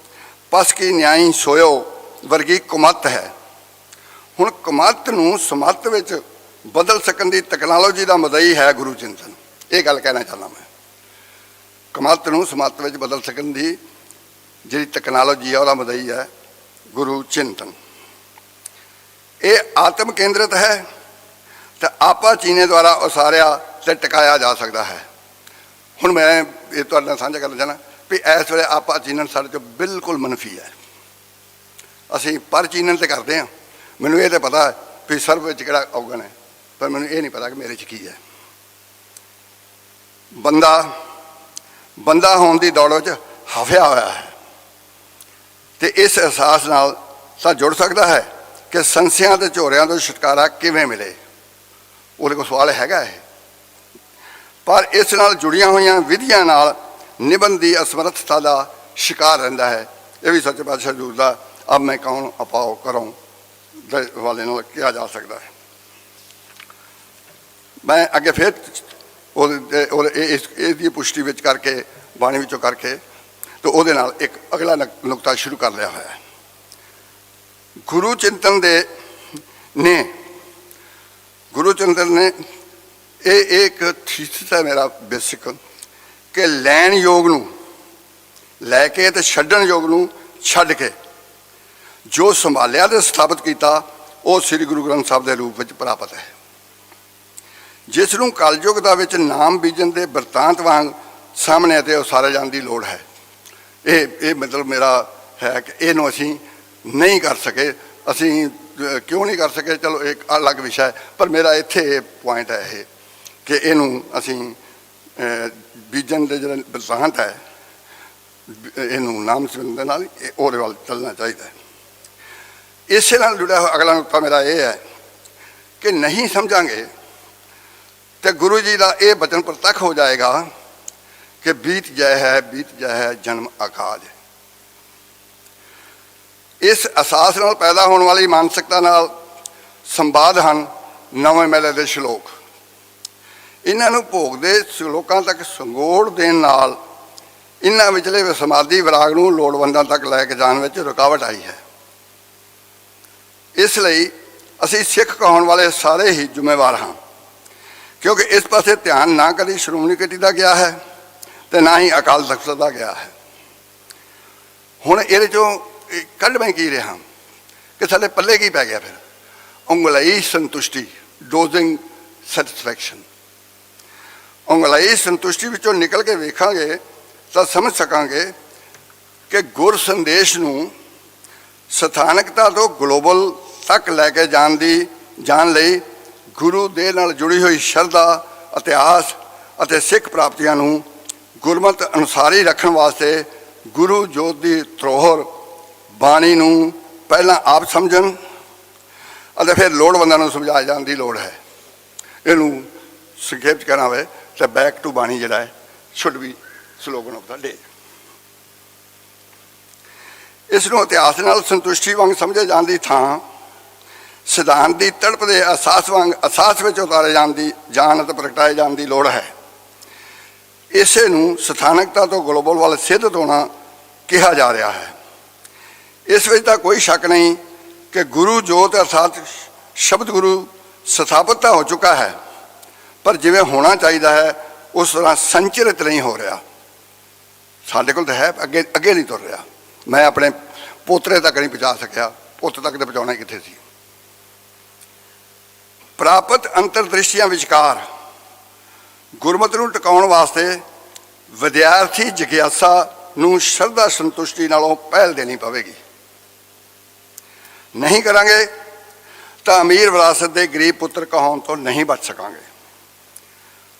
[SPEAKER 1] ਪਸ ਕੀ ਨਿਆਈ ਸੋਇਓ ਵਰਗੀ ਕੁਮੱਤ ਹੈ। ਹੁਣ ਕੁਮੱਤ ਨੂੰ ਸਮੱਤ ਵਿੱਚ ਬਦਲ ਸਕਣ ਦੀ ਤਕਨਾਲੋਜੀ ਦਾ ਮਦਈ ਹੈ ਗੁਰੂ ਚਿੰਤਨ। ਇਹ ਗੱਲ ਕਹਿਣਾ ਚਾਹੁੰਦਾ ਮੈਂ। ਕੁਮੱਤ ਨੂੰ ਸਮੱਤ ਵਿੱਚ ਬਦਲ ਸਕਣ ਦੀ ਜਿਹੜੀ ਤਕਨਾਲੋਜੀ ਹੈ ਉਹਦਾ ਮਦਈ ਹੈ ਗੁਰੂ ਚਿੰਤਨ। ਇਹ ਆਤਮ ਕੇਂਦਰਿਤ ਹੈ ਤੇ ਆਪਾ ਚੀਨੇ ਦੁਆਰਾ ਉਸਾਰਿਆ ਤੇ ਟਿਕਾਇਆ ਜਾ ਸਕਦਾ ਹੈ। ਹੁਣ ਮੈਂ ਇਹ ਤੁਹਾਡੇ ਨਾਲ ਸਾਂਝਾ ਕਰਨਾ ਚਾਹੁੰਦਾ ਵੀ ਇਸ ਵੇਲੇ ਆਪਾ ਚੀਨਨ ਸਾਡੇ 'ਚੋਂ ਬਿਲਕੁਲ ਮਨਫੀ ਹੈ। ਅਸੀਂ ਪਰ ਚੀਨਨ ਤੇ ਕਰਦੇ ਹਾਂ। ਮੈਨੂੰ ਇਹ ਤਾਂ ਪਤਾ ਵੀ ਸਰਬ ਵਿੱਚ ਕਿਹੜਾ ਔਗਣ ਹੈ, ਪਰ ਮੈਨੂੰ ਇਹ ਨਹੀਂ ਪਤਾ ਕਿ ਮੇਰੇ 'ਚ ਕੀ ਹੈ। ਬੰਦਾ ਹੋਣ ਦੀ ਦੌੜ ਵਿੱਚ ਹਫਿਆ ਹੋਇਆ ਹੈ ਤੇ ਇਸ ਅਹਿਸਾਸ ਨਾਲ ਤਾਂ ਜੁੜ ਸਕਦਾ ਹੈ ਕਿ ਸੰਸਿਆਂ ਤੇ ਝੋਰਿਆਂ ਤੋਂ ਛੁਟਕਾਰਾ ਕਿਵੇਂ ਮਿਲੇ। ਉਹਦੇ ਕੋਲ ਸਵਾਲ ਹੈਗਾ ਇਹ, ਪਰ ਇਸ ਨਾਲ ਜੁੜੀਆਂ ਹੋਈਆਂ ਵਿਧੀਆਂ ਨਾਲ ਨਿਭਣ ਦੀ ਅਸਮਰਥਤਾ ਦਾ ਸ਼ਿਕਾਰ ਰਹਿੰਦਾ ਹੈ। ਇਹ ਵੀ ਸੱਚੇ ਪਾਤਸ਼ਾਹ ਹਜ਼ੂਰ ਦਾ ਅਬ ਮੈਂ ਕੌਣ ਅਪਾਓ ਕਰੂੰ ਦੇ ਵਾਲੇ ਨਾਲ ਕਿਹਾ ਜਾ ਸਕਦਾ ਹੈ। ਮੈਂ ਅੱਗੇ ਫਿਰ ਇਹਦੀ ਪੁਸ਼ਟੀ ਵਿੱਚ ਕਰਕੇ ਬਾਣੀ ਵਿੱਚੋਂ ਕਰਕੇ ਤੇ ਉਹਦੇ ਨਾਲ ਇੱਕ ਅਗਲਾ ਨੁਕਤਾ ਸ਼ੁਰੂ ਕਰ ਲਿਆ ਹੋਇਆ ਹੈ। ਗੁਰੂ ਚਿੰਤਨ ਨੇ ਇਹ ਇੱਕ ਥੀਸਿਸ ਹੈ ਮੇਰਾ ਬੇਸਿਕ ਕਿ ਲੈਣ ਯੋਗ ਨੂੰ ਲੈ ਕੇ ਤੇ ਛੱਡਣ ਯੋਗ ਨੂੰ ਛੱਡ ਕੇ ਜੋ ਸੰਭਾਲਿਆ ਤੇ ਸਥਾਪਿਤ ਕੀਤਾ ਉਹ ਸ੍ਰੀ ਗੁਰੂ ਗ੍ਰੰਥ ਸਾਹਿਬ ਦੇ ਰੂਪ ਵਿੱਚ ਪ੍ਰਾਪਤ ਹੈ, ਜਿਸ ਨੂੰ ਕਲਯੁਗ ਦਾ ਵਿੱਚ ਨਾਮ ਬੀਜਣ ਦੇ ਬਿਰਤਾਂਤ ਵਾਂਗ ਸਾਹਮਣੇ ਅਤੇ ਉਸਾਰੇ ਜਾਣ ਦੀ ਲੋੜ ਹੈ। ਇਹ ਮਤਲਬ ਮੇਰਾ ਹੈ ਕਿ ਇਹਨੂੰ ਅਸੀਂ ਨਹੀਂ ਕਰ ਸਕੇ। ਅਸੀਂ ਕਿਉਂ ਨਹੀਂ ਕਰ ਸਕੇ, ਚਲੋ ਇੱਕ ਅਲੱਗ ਵਿਸ਼ਾ ਹੈ, ਪਰ ਮੇਰਾ ਇੱਥੇ ਪੁਆਇੰਟ ਹੈ ਇਹ ਕਿ ਇਹਨੂੰ ਅਸੀਂ ਬੀਜਣ ਦੇ ਜਿਹੜਾ ਬਿਰਤਾਂਤ ਹੈ ਇਹਨੂੰ ਨਾਮ ਸਿਮਰਨ ਦੇ ਨਾਲ ਉਹਦੇ ਵੱਲ ਚੱਲਣਾ ਚਾਹੀਦਾ ਹੈ। ਇਸੇ ਨਾਲ ਜੁੜਿਆ ਹੋਇਆ ਅਗਲਾ ਨੁਕਤਾ ਮੇਰਾ ਇਹ ਹੈ ਕਿ ਨਹੀਂ ਸਮਝਾਂਗੇ ਤੇ ਗੁਰੂ ਜੀ ਦਾ ਇਹ ਬਚਨ ਪ੍ਰਤੱਖ ਹੋ ਜਾਏਗਾ ਕਿ ਬੀਤ ਜਾਏ ਹੈ ਜਨਮ ਅਕਾਜ। ਇਸ ਅਹਿਸਾਸ ਨਾਲ ਪੈਦਾ ਹੋਣ ਵਾਲੀ ਮਾਨਸਿਕਤਾ ਨਾਲ ਸੰਵਾਦ ਹਨ ਨਵੇਂ ਮੇਲੇ ਦੇ ਸ਼ਲੋਕ। ਇਹਨਾਂ ਨੂੰ ਭੋਗ ਦੇ ਸ਼ਲੋਕਾਂ ਤੱਕ ਸੰਗੋੜ ਦੇਣ ਨਾਲ ਇਹਨਾਂ ਵਿਚਲੇ ਸਮਾਧੀ ਵਿਰਾਗ ਨੂੰ ਲੋੜਵੰਦਾਂ ਤੱਕ ਲੈ ਕੇ ਜਾਣ ਵਿੱਚ ਰੁਕਾਵਟ ਆਈ ਹੈ। ਇਸ ਲਈ ਅਸੀਂ ਸਿੱਖ ਕਹਾਉਣ ਵਾਲੇ ਸਾਰੇ ਹੀ ਜ਼ਿੰਮੇਵਾਰ ਹਾਂ, ਕਿਉਂਕਿ ਇਸ ਪਾਸੇ ਧਿਆਨ ਨਾ ਕਦੀ ਸ਼੍ਰੋਮਣੀ ਕਮੇਟੀ ਦਾ ਗਿਆ ਹੈ ਤੇ ਨਾ ਹੀ ਅਕਾਲ ਤਖਤ ਦਾ ਗਿਆ ਹੈ। ਹੁਣ ਇਹਦੇ 'ਚੋਂ ਕੱਢ ਮੈਂ ਕੀ ਰਿਹਾ ਕਿ ਸਾਡੇ ਪੱਲੇ ਕੀ ਪੈ ਗਿਆ ਫਿਰ? ਉਂਗਲਈ ਸੰਤੁਸ਼ਟੀ, ਡੋਜ਼ਿੰਗ ਸੈਟਿਸਫੈਕਸ਼ਨ। ਉਂਗਲਈ ਸੰਤੁਸ਼ਟੀ ਵਿੱਚੋਂ ਨਿਕਲ ਕੇ ਵੇਖਾਂਗੇ ਤਾਂ ਸਮਝ ਸਕਾਂਗੇ ਕਿ ਗੁਰ ਸੰਦੇਸ਼ ਨੂੰ ਸਥਾਨਕਤਾ ਤੋਂ ਗਲੋਬਲ ਤੱਕ ਲੈ ਕੇ ਜਾਣ ਲਈ ਗੁਰੂ ਦੇ ਨਾਲ ਜੁੜੀ ਹੋਈ ਸ਼ਰਧਾ, ਇਤਿਹਾਸ ਅਤੇ ਸਿੱਖ ਪ੍ਰਾਪਤੀਆਂ ਨੂੰ ਗੁਰਮਤ ਅਨੁਸਾਰੀ ਰੱਖਣ ਵਾਸਤੇ ਗੁਰੂ ਜੋਤ ਦੀ ਧਰੋਹਰ ਬਾਣੀ ਨੂੰ ਪਹਿਲਾਂ ਆਪ ਸਮਝਣ ਅਤੇ ਫਿਰ ਲੋੜਵੰਦਾਂ ਨੂੰ ਸਮਝਾਇਆ ਜਾਣ ਦੀ ਲੋੜ ਹੈ। ਇਹਨੂੰ ਸੰਖੇਪ 'ਚ ਕਹਿਣਾ ਹੋਵੇ ਤਾਂ ਬੈਕ ਟੂ ਬਾਣੀ ਜਿਹੜਾ ਹੈ ਸ਼ੁੱਡ ਬੀ ਸਲੋਗਨ ਆਫ ਦਾ ਡੇ। ਇਸ ਨੂੰ ਇਤਿਹਾਸ ਨਾਲ ਸੰਤੁਸ਼ਟੀ ਵਾਂਗ ਸਮਝੇ ਜਾਣ ਦੀ ਥਾਂ ਸਿਧਾਂਤ ਦੀ ਤੜਪ ਦੇ ਅਹਿਸਾਸ ਵਾਂਗ ਅਹਿਸਾਸ ਵਿੱਚ ਉਤਾਰੇ ਜਾਣ ਅਤੇ ਪ੍ਰਗਟਾਏ ਜਾਣ ਦੀ ਲੋੜ ਹੈ। ਇਸੇ ਨੂੰ ਸਥਾਨਕਤਾ ਤੋਂ ਗਲੋਬਲ ਵੱਲ ਸਿੱਧਤ ਹੋਣਾ ਕਿਹਾ ਜਾ ਰਿਹਾ ਹੈ। ਇਸ ਵਿੱਚ ਤਾਂ ਕੋਈ ਸ਼ੱਕ ਨਹੀਂ ਕਿ ਗੁਰੂ ਜੋਤ ਅਰਥਾਤ ਸ਼ਬਦ ਗੁਰੂ ਸਥਾਪਿਤ ਤਾਂ ਹੋ ਚੁੱਕਾ ਹੈ, ਪਰ ਜਿਵੇਂ ਹੋਣਾ ਚਾਹੀਦਾ ਹੈ ਉਸ ਤਰ੍ਹਾਂ ਸੰਚਰਿਤ ਨਹੀਂ ਹੋ ਰਿਹਾ। ਸਾਡੇ ਕੋਲ ਤਾਂ ਹੈ, ਅੱਗੇ ਨਹੀਂ ਤੁਰ ਰਿਹਾ। ਮੈਂ ਆਪਣੇ ਪੋਤਰੇ ਤੱਕ ਨਹੀਂ ਪਹੁੰਚਾ ਸਕਿਆ, ਪੁੱਤ ਤੱਕ ਤਾਂ ਪਹੁੰਚਾਉਣਾ ਕਿੱਥੇ ਸੀ। ਪ੍ਰਾਪਤ ਅੰਤਰਦ੍ਰਿਸ਼ਟੀਆਂ ਵਿਚਕਾਰ ਗੁਰਮਤਿ ਨੂੰ ਟਿਕਾਉਣ ਵਾਸਤੇ ਵਿਦਿਆਰਥੀ ਜਿਗਿਆਸਾ ਨੂੰ ਸ਼ਰਧਾ ਸੰਤੁਸ਼ਟੀ ਨਾਲੋਂ ਪਹਿਲ ਦੇਣੀ ਪਵੇਗੀ। ਨਹੀਂ ਕਰਾਂਗੇ ਤਾਂ ਅਮੀਰ ਵਿਰਾਸਤ ਦੇ ਗਰੀਬ ਪੁੱਤਰ ਕਹਾਉਣ ਤੋਂ ਨਹੀਂ ਬਚ ਸਕਾਂਗੇ।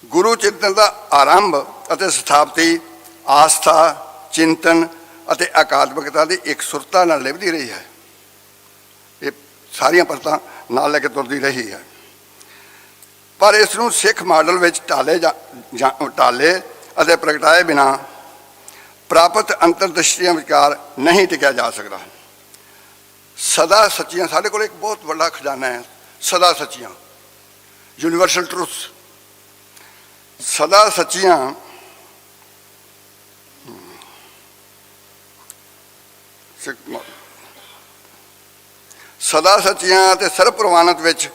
[SPEAKER 1] ਗੁਰੂ ਚਿੰਤਨ ਦਾ ਆਰੰਭ ਅਤੇ ਸਥਾਪਤੀ ਆਸਥਾ, ਚਿੰਤਨ ਅਤੇ ਅਕਾਦਮਿਕਤਾ ਦੀ ਇਕਸੁਰਤਾ ਨਾਲ ਲਿਭਦੀ ਰਹੀ ਹੈ। ਇਹ ਸਾਰੀਆਂ ਪਰਤਾਂ ਨਾਲ ਲੈ ਕੇ ਤੁਰਦੀ ਰਹੀ ਹੈ, ਪਰ ਇਸ ਨੂੰ ਸਿੱਖ ਮਾਡਲ ਵਿੱਚ ਢਾਲੇ ਅਤੇ ਪ੍ਰਗਟਾਏ ਬਿਨਾਂ ਪ੍ਰਾਪਤ ਅੰਤਰਦ੍ਰਿਸ਼ਟੀਆਂ ਵਿਚਕਾਰ ਨਹੀਂ ਟਿਕਿਆ ਜਾ ਸਕਦਾ। ਸਦਾ ਸੱਚੀਆਂ, ਸਾਡੇ ਕੋਲ ਇੱਕ ਬਹੁਤ ਵੱਡਾ ਖਜ਼ਾਨਾ ਹੈ, ਸਦਾ ਸੱਚੀਆਂ, ਯੂਨੀਵਰਸਲ ਟਰੂਥਸ। ਸਦਾ ਸੱਚੀਆਂ सदा सचियाँ ते सर्व प्रवानत विच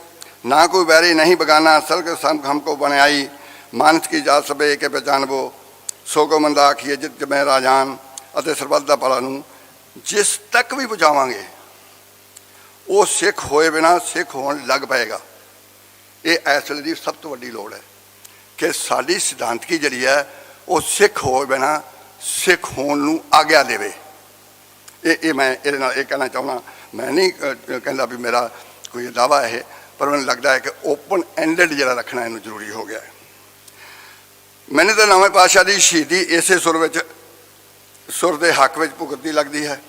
[SPEAKER 1] ना कोई बैरी नहीं बगाना, सर्ग संग हमको बनाई मानस की जा सबे के पहचानबो, सो को मंदा आखिए जित मैं राजान अते सरबत दा भला नूं जिस तक भी पहुँचावांगे वो सिख होए बिना सिख होण लग पाएगा। ये इस वेले दी सब तो वड्डी लोड़ है कि साडी सिद्धांतकी जिहड़ी है वो सिख होए बिना सिख होण नूं आग्या देवे। ये मैं ये कहना चाहना, मैं नहीं कहता भी मेरा कोई दावा है, पर मैंने लगता है कि ओपन एंडेड जरा रखना इन्हू जरूरी हो गया है। मैंने तो नवें पातशाह की शहीदी इसे सुर के हक में भुगतती लगती है।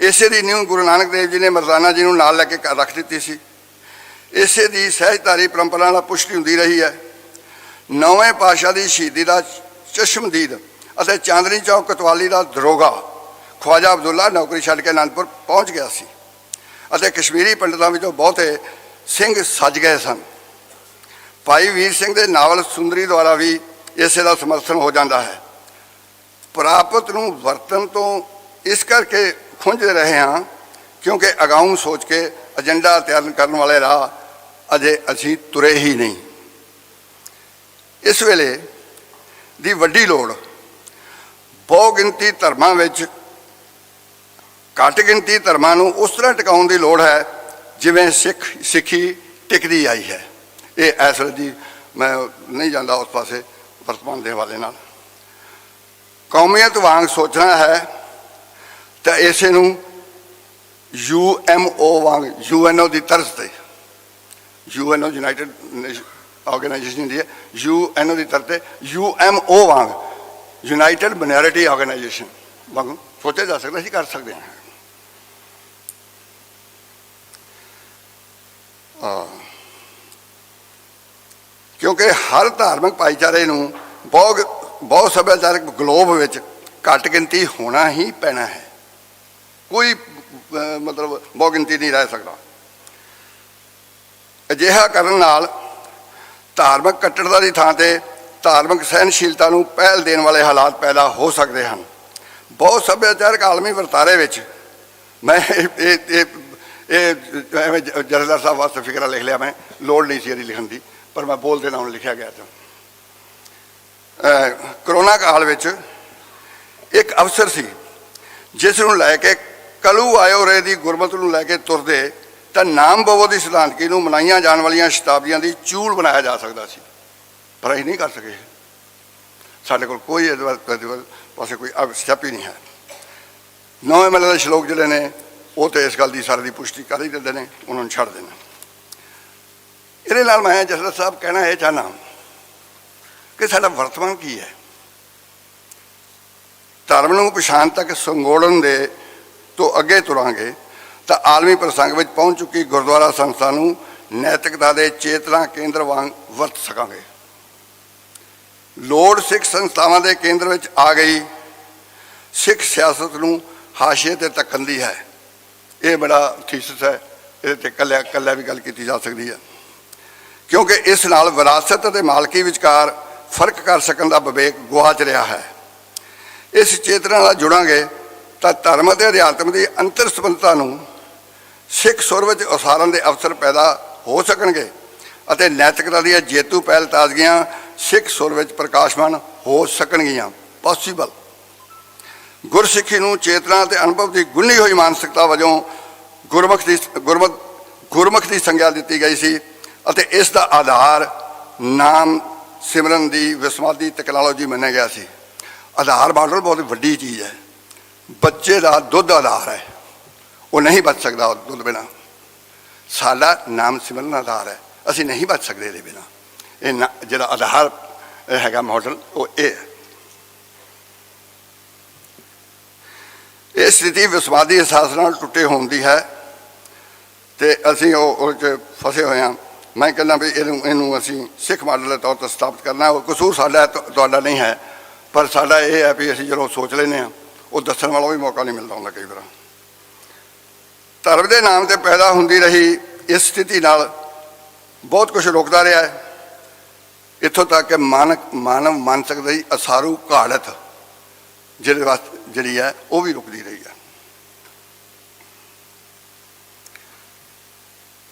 [SPEAKER 1] इसे दी नींव गुरु नानक देव जी ने मर्दाना जी नाल लैके रख दी सी। इसे दी सहजधारी परंपरा नाल पुष्टि होंदी रही है। नवें पातशाह की शहीदी का चश्मदीद और चांदनी चौक कोतवाली का दरोगा ख्वाजा अब्दुल्ला नौकरी छड्ड के आनंदपुर पहुँच गया सी अते कश्मीरी पंडितों विचों बहुते सिंह सज गए सन। भाई वीर सिंह के नावल सुंदरी द्वारा भी इसे का समर्थन हो जाता है। प्राप्त नूं वरतन तो इस करके खुंझ रहे हाँ क्योंकि अगाऊं सोच के एजेंडा तैयार करने वाले राह अजे असीं तुरे ही नहीं। इस वेले दी वड्डी लोड़ बहु गिनती धर्मां विच घट गिनती धर्मां नूं उस तरह टिकाउण दी लोड़ है जिवें सिक्खी टिकदी आई है। ये इस वेले दी मैं नहीं जाता उस पासे वर्तमान के हवाले नाल। कौमीयत वांग सोचना है तो इसे नूं UMO वांग UNO की तर्ज से UNO यूनाइटेड ऑर्गेनाइजेशन दी है, UNO की तर्ज से UMO वांग यूनाइटेड माइनॉरिटी ऑर्गेनाइजेशन वांग सोचा जा सकता, असीं कर सकते हैं। क्योंकि हर धार्मिक भाईचारे नूं बहुत सभ्याचारक ग्लोब विच घट गिनती होना ही पैना है। कोई मतलब बहु गिनती नहीं रह सकता। अजिहा करन नाल धार्मिक कट्टरता की थां ते धार्मिक सहनशीलता नूं पहल देने वाले हालात पैदा हो सकते हैं। बहुत सभ्याचारक आलमी वरतारे विच मैं जरदार साहब वास्ते फिक्रा लिख लिया, मैं लोड़ नहीं सी लिखण की, पर मैं बोल देना हूँ लिखा गया। तो करोना काल विच एक अवसर सी जिसनूं लैके कलू आयो रे दी गुरमत नूं लैके तुरदे तां नाम बवो दी सिद्धांतकी नूं मनाईआं जाण वालीआं शताब्दियां दी चूल बनाया जा सकदा सी, पर असीं नहीं कर सके। साडे कोल कोई इहदे पासे कोई स्टैप ही नहीं है। 9 MLA दे श्लोक जिहड़े ने वो तो इस गल की सारी की पुष्टि कर ही देते हैं, उन्होंने छड़ देना। ਇਹਦੇ ਨਾਲ ਮੈਂ ਜਸਟਿਸ ਸਾਹਿਬ ਕਹਿਣਾ ਇਹ ਚਾਹੁੰਦਾ ਕਿ ਸਾਡਾ ਵਰਤਮਾਨ ਕੀ ਹੈ। ਧਰਮ ਨੂੰ ਪਛਾਣ ਤੱਕ ਸੰਗੋੜਨ ਦੇ ਤੋਂ ਅੱਗੇ ਤੁਰਾਂਗੇ ਤਾਂ ਆਲਮੀ ਪ੍ਰਸੰਗ ਵਿੱਚ ਪਹੁੰਚ ਚੁੱਕੀ ਗੁਰਦੁਆਰਾ ਸੰਸਥਾ ਨੂੰ ਨੈਤਿਕਤਾ ਦੇ ਚੇਤਨਾ ਕੇਂਦਰ ਵਾਂਗ ਵਰਤ ਸਕਾਂਗੇ। ਲੋੜ ਸਿੱਖ ਸੰਸਥਾਵਾਂ ਦੇ ਕੇਂਦਰ ਵਿੱਚ ਆ ਗਈ ਸਿੱਖ ਸਿਆਸਤ ਨੂੰ ਹਾਸ਼ੀਏ ਤੇ ਧੱਕਣ ਦੀ ਹੈ। ਇਹ ਬੜਾ ਥੀਸਿਸ ਹੈ, ਇਹਦੇ ਤੇ ਕੱਲਿਆ ਵੀ ਗੱਲ ਕੀਤੀ ਜਾ ਸਕਦੀ ਹੈ, ਕਿਉਂਕਿ ਇਸ ਨਾਲ ਵਿਰਾਸਤ ਅਤੇ ਮਾਲਕੀ ਵਿਚਕਾਰ ਫਰਕ ਕਰ ਸਕਣ ਦਾ ਵਿਵੇਕ ਗੁਆਚ ਰਿਹਾ ਹੈ। ਇਸ ਚੇਤਨਾ ਨਾਲ ਜੁੜਾਂਗੇ ਤਾਂ ਧਰਮ ਅਤੇ ਅਧਿਆਤਮ ਦੀ ਅੰਤਰ ਸੰਬੰਧਤਾ ਨੂੰ ਸਿੱਖ ਸੁਰ ਵਿੱਚ ਉਸਾਰਨ ਦੇ ਅਵਸਰ ਪੈਦਾ ਹੋ ਸਕਣਗੇ ਅਤੇ ਨੈਤਿਕਤਾ ਦੀਆਂ ਜੇਤੂ ਪਹਿਲ ਤਾਜ਼ਗੀਆਂ ਸਿੱਖ ਸੁਰ ਵਿੱਚ ਪ੍ਰਕਾਸ਼ਮਾਨ ਹੋ ਸਕਣਗੀਆਂ। ਪੋਸੀਬਲ ਗੁਰਸਿੱਖੀ ਨੂੰ ਚੇਤਨਾ ਅਤੇ ਅਨੁਭਵ ਦੀ ਗੁੰਨੀ ਹੋਈ ਮਾਨਸਿਕਤਾ ਵਜੋਂ ਗੁਰਮੁਖ ਦੀ ਸੰਗਿਆ ਦਿੱਤੀ ਗਈ ਸੀ ਅਤੇ ਇਸ ਦਾ ਆਧਾਰ ਨਾਮ ਸਿਮਰਨ ਦੀ ਵਿਸਮਾਦੀ ਟੈਕਨੋਲੋਜੀ ਮੰਨਿਆ ਗਿਆ ਸੀ। ਆਧਾਰ ਮਾਡਲ ਬਹੁਤ ਵੱਡੀ ਚੀਜ਼ ਹੈ। ਬੱਚੇ ਦਾ ਦੁੱਧ ਆਧਾਰ ਹੈ, ਉਹ ਨਹੀਂ ਬਚ ਸਕਦਾ ਦੁੱਧ ਬਿਨਾਂ। ਸਾਡਾ ਨਾਮ ਸਿਮਰਨ ਆਧਾਰ ਹੈ, ਅਸੀਂ ਨਹੀਂ ਬਚ ਸਕਦੇ ਇਹਦੇ ਬਿਨਾਂ। ਇਹ ਜਿਹੜਾ ਆਧਾਰ ਹੈਗਾ ਮਾਡਲ ਉਹ ਇਹ ਹੈ। ਇਹ ਸਥਿਤੀ ਵਿਸਵਾਦੀ ਅਹਿਸਾਸ ਨਾਲ ਟੁੱਟੇ ਹੋਣ ਦੀ ਹੈ ਤੇ ਅਸੀਂ ਉਹ 'ਚ ਫਸੇ ਹੋਏ ਹਾਂ। ਮੈਂ ਕਹਿੰਦਾ ਵੀ ਇਹਨੂੰ ਅਸੀਂ ਸਿੱਖ ਮਾਡਲ ਦੇ ਤੌਰ 'ਤੇ ਸਥਾਪਿਤ ਕਰਨਾ। ਉਹ ਕਸੂਰ ਸਾਡਾ ਤੁਹਾਡਾ ਨਹੀਂ ਹੈ, ਪਰ ਸਾਡਾ ਇਹ ਹੈ ਵੀ ਅਸੀਂ ਜਦੋਂ ਸੋਚ ਲੈਂਦੇ ਹਾਂ ਉਹ ਦੱਸਣ ਵਾਲਾ ਵੀ ਮੌਕਾ ਨਹੀਂ ਮਿਲਦਾ ਹੁੰਦਾ ਕਈ ਵਾਰ। ਧਰਮ ਦੇ ਨਾਮ ਤੇ ਪੈਦਾ ਹੁੰਦੀ ਰਹੀ ਇਸ ਸਥਿਤੀ ਨਾਲ ਬਹੁਤ ਕੁਝ ਰੁਕਦਾ ਰਿਹਾ ਹੈ। ਇੱਥੋਂ ਤੱਕ ਕਿ ਮਾਨਵ ਮਾਨਸਿਕ ਦੀ ਅਸਾਰੂ ਘਾੜਤ ਜਿਹਦੇ ਵਾਸਤੇ ਜਿਹੜੀ ਹੈ ਉਹ ਵੀ ਰੁਕਦੀ ਰਹੀ ਹੈ।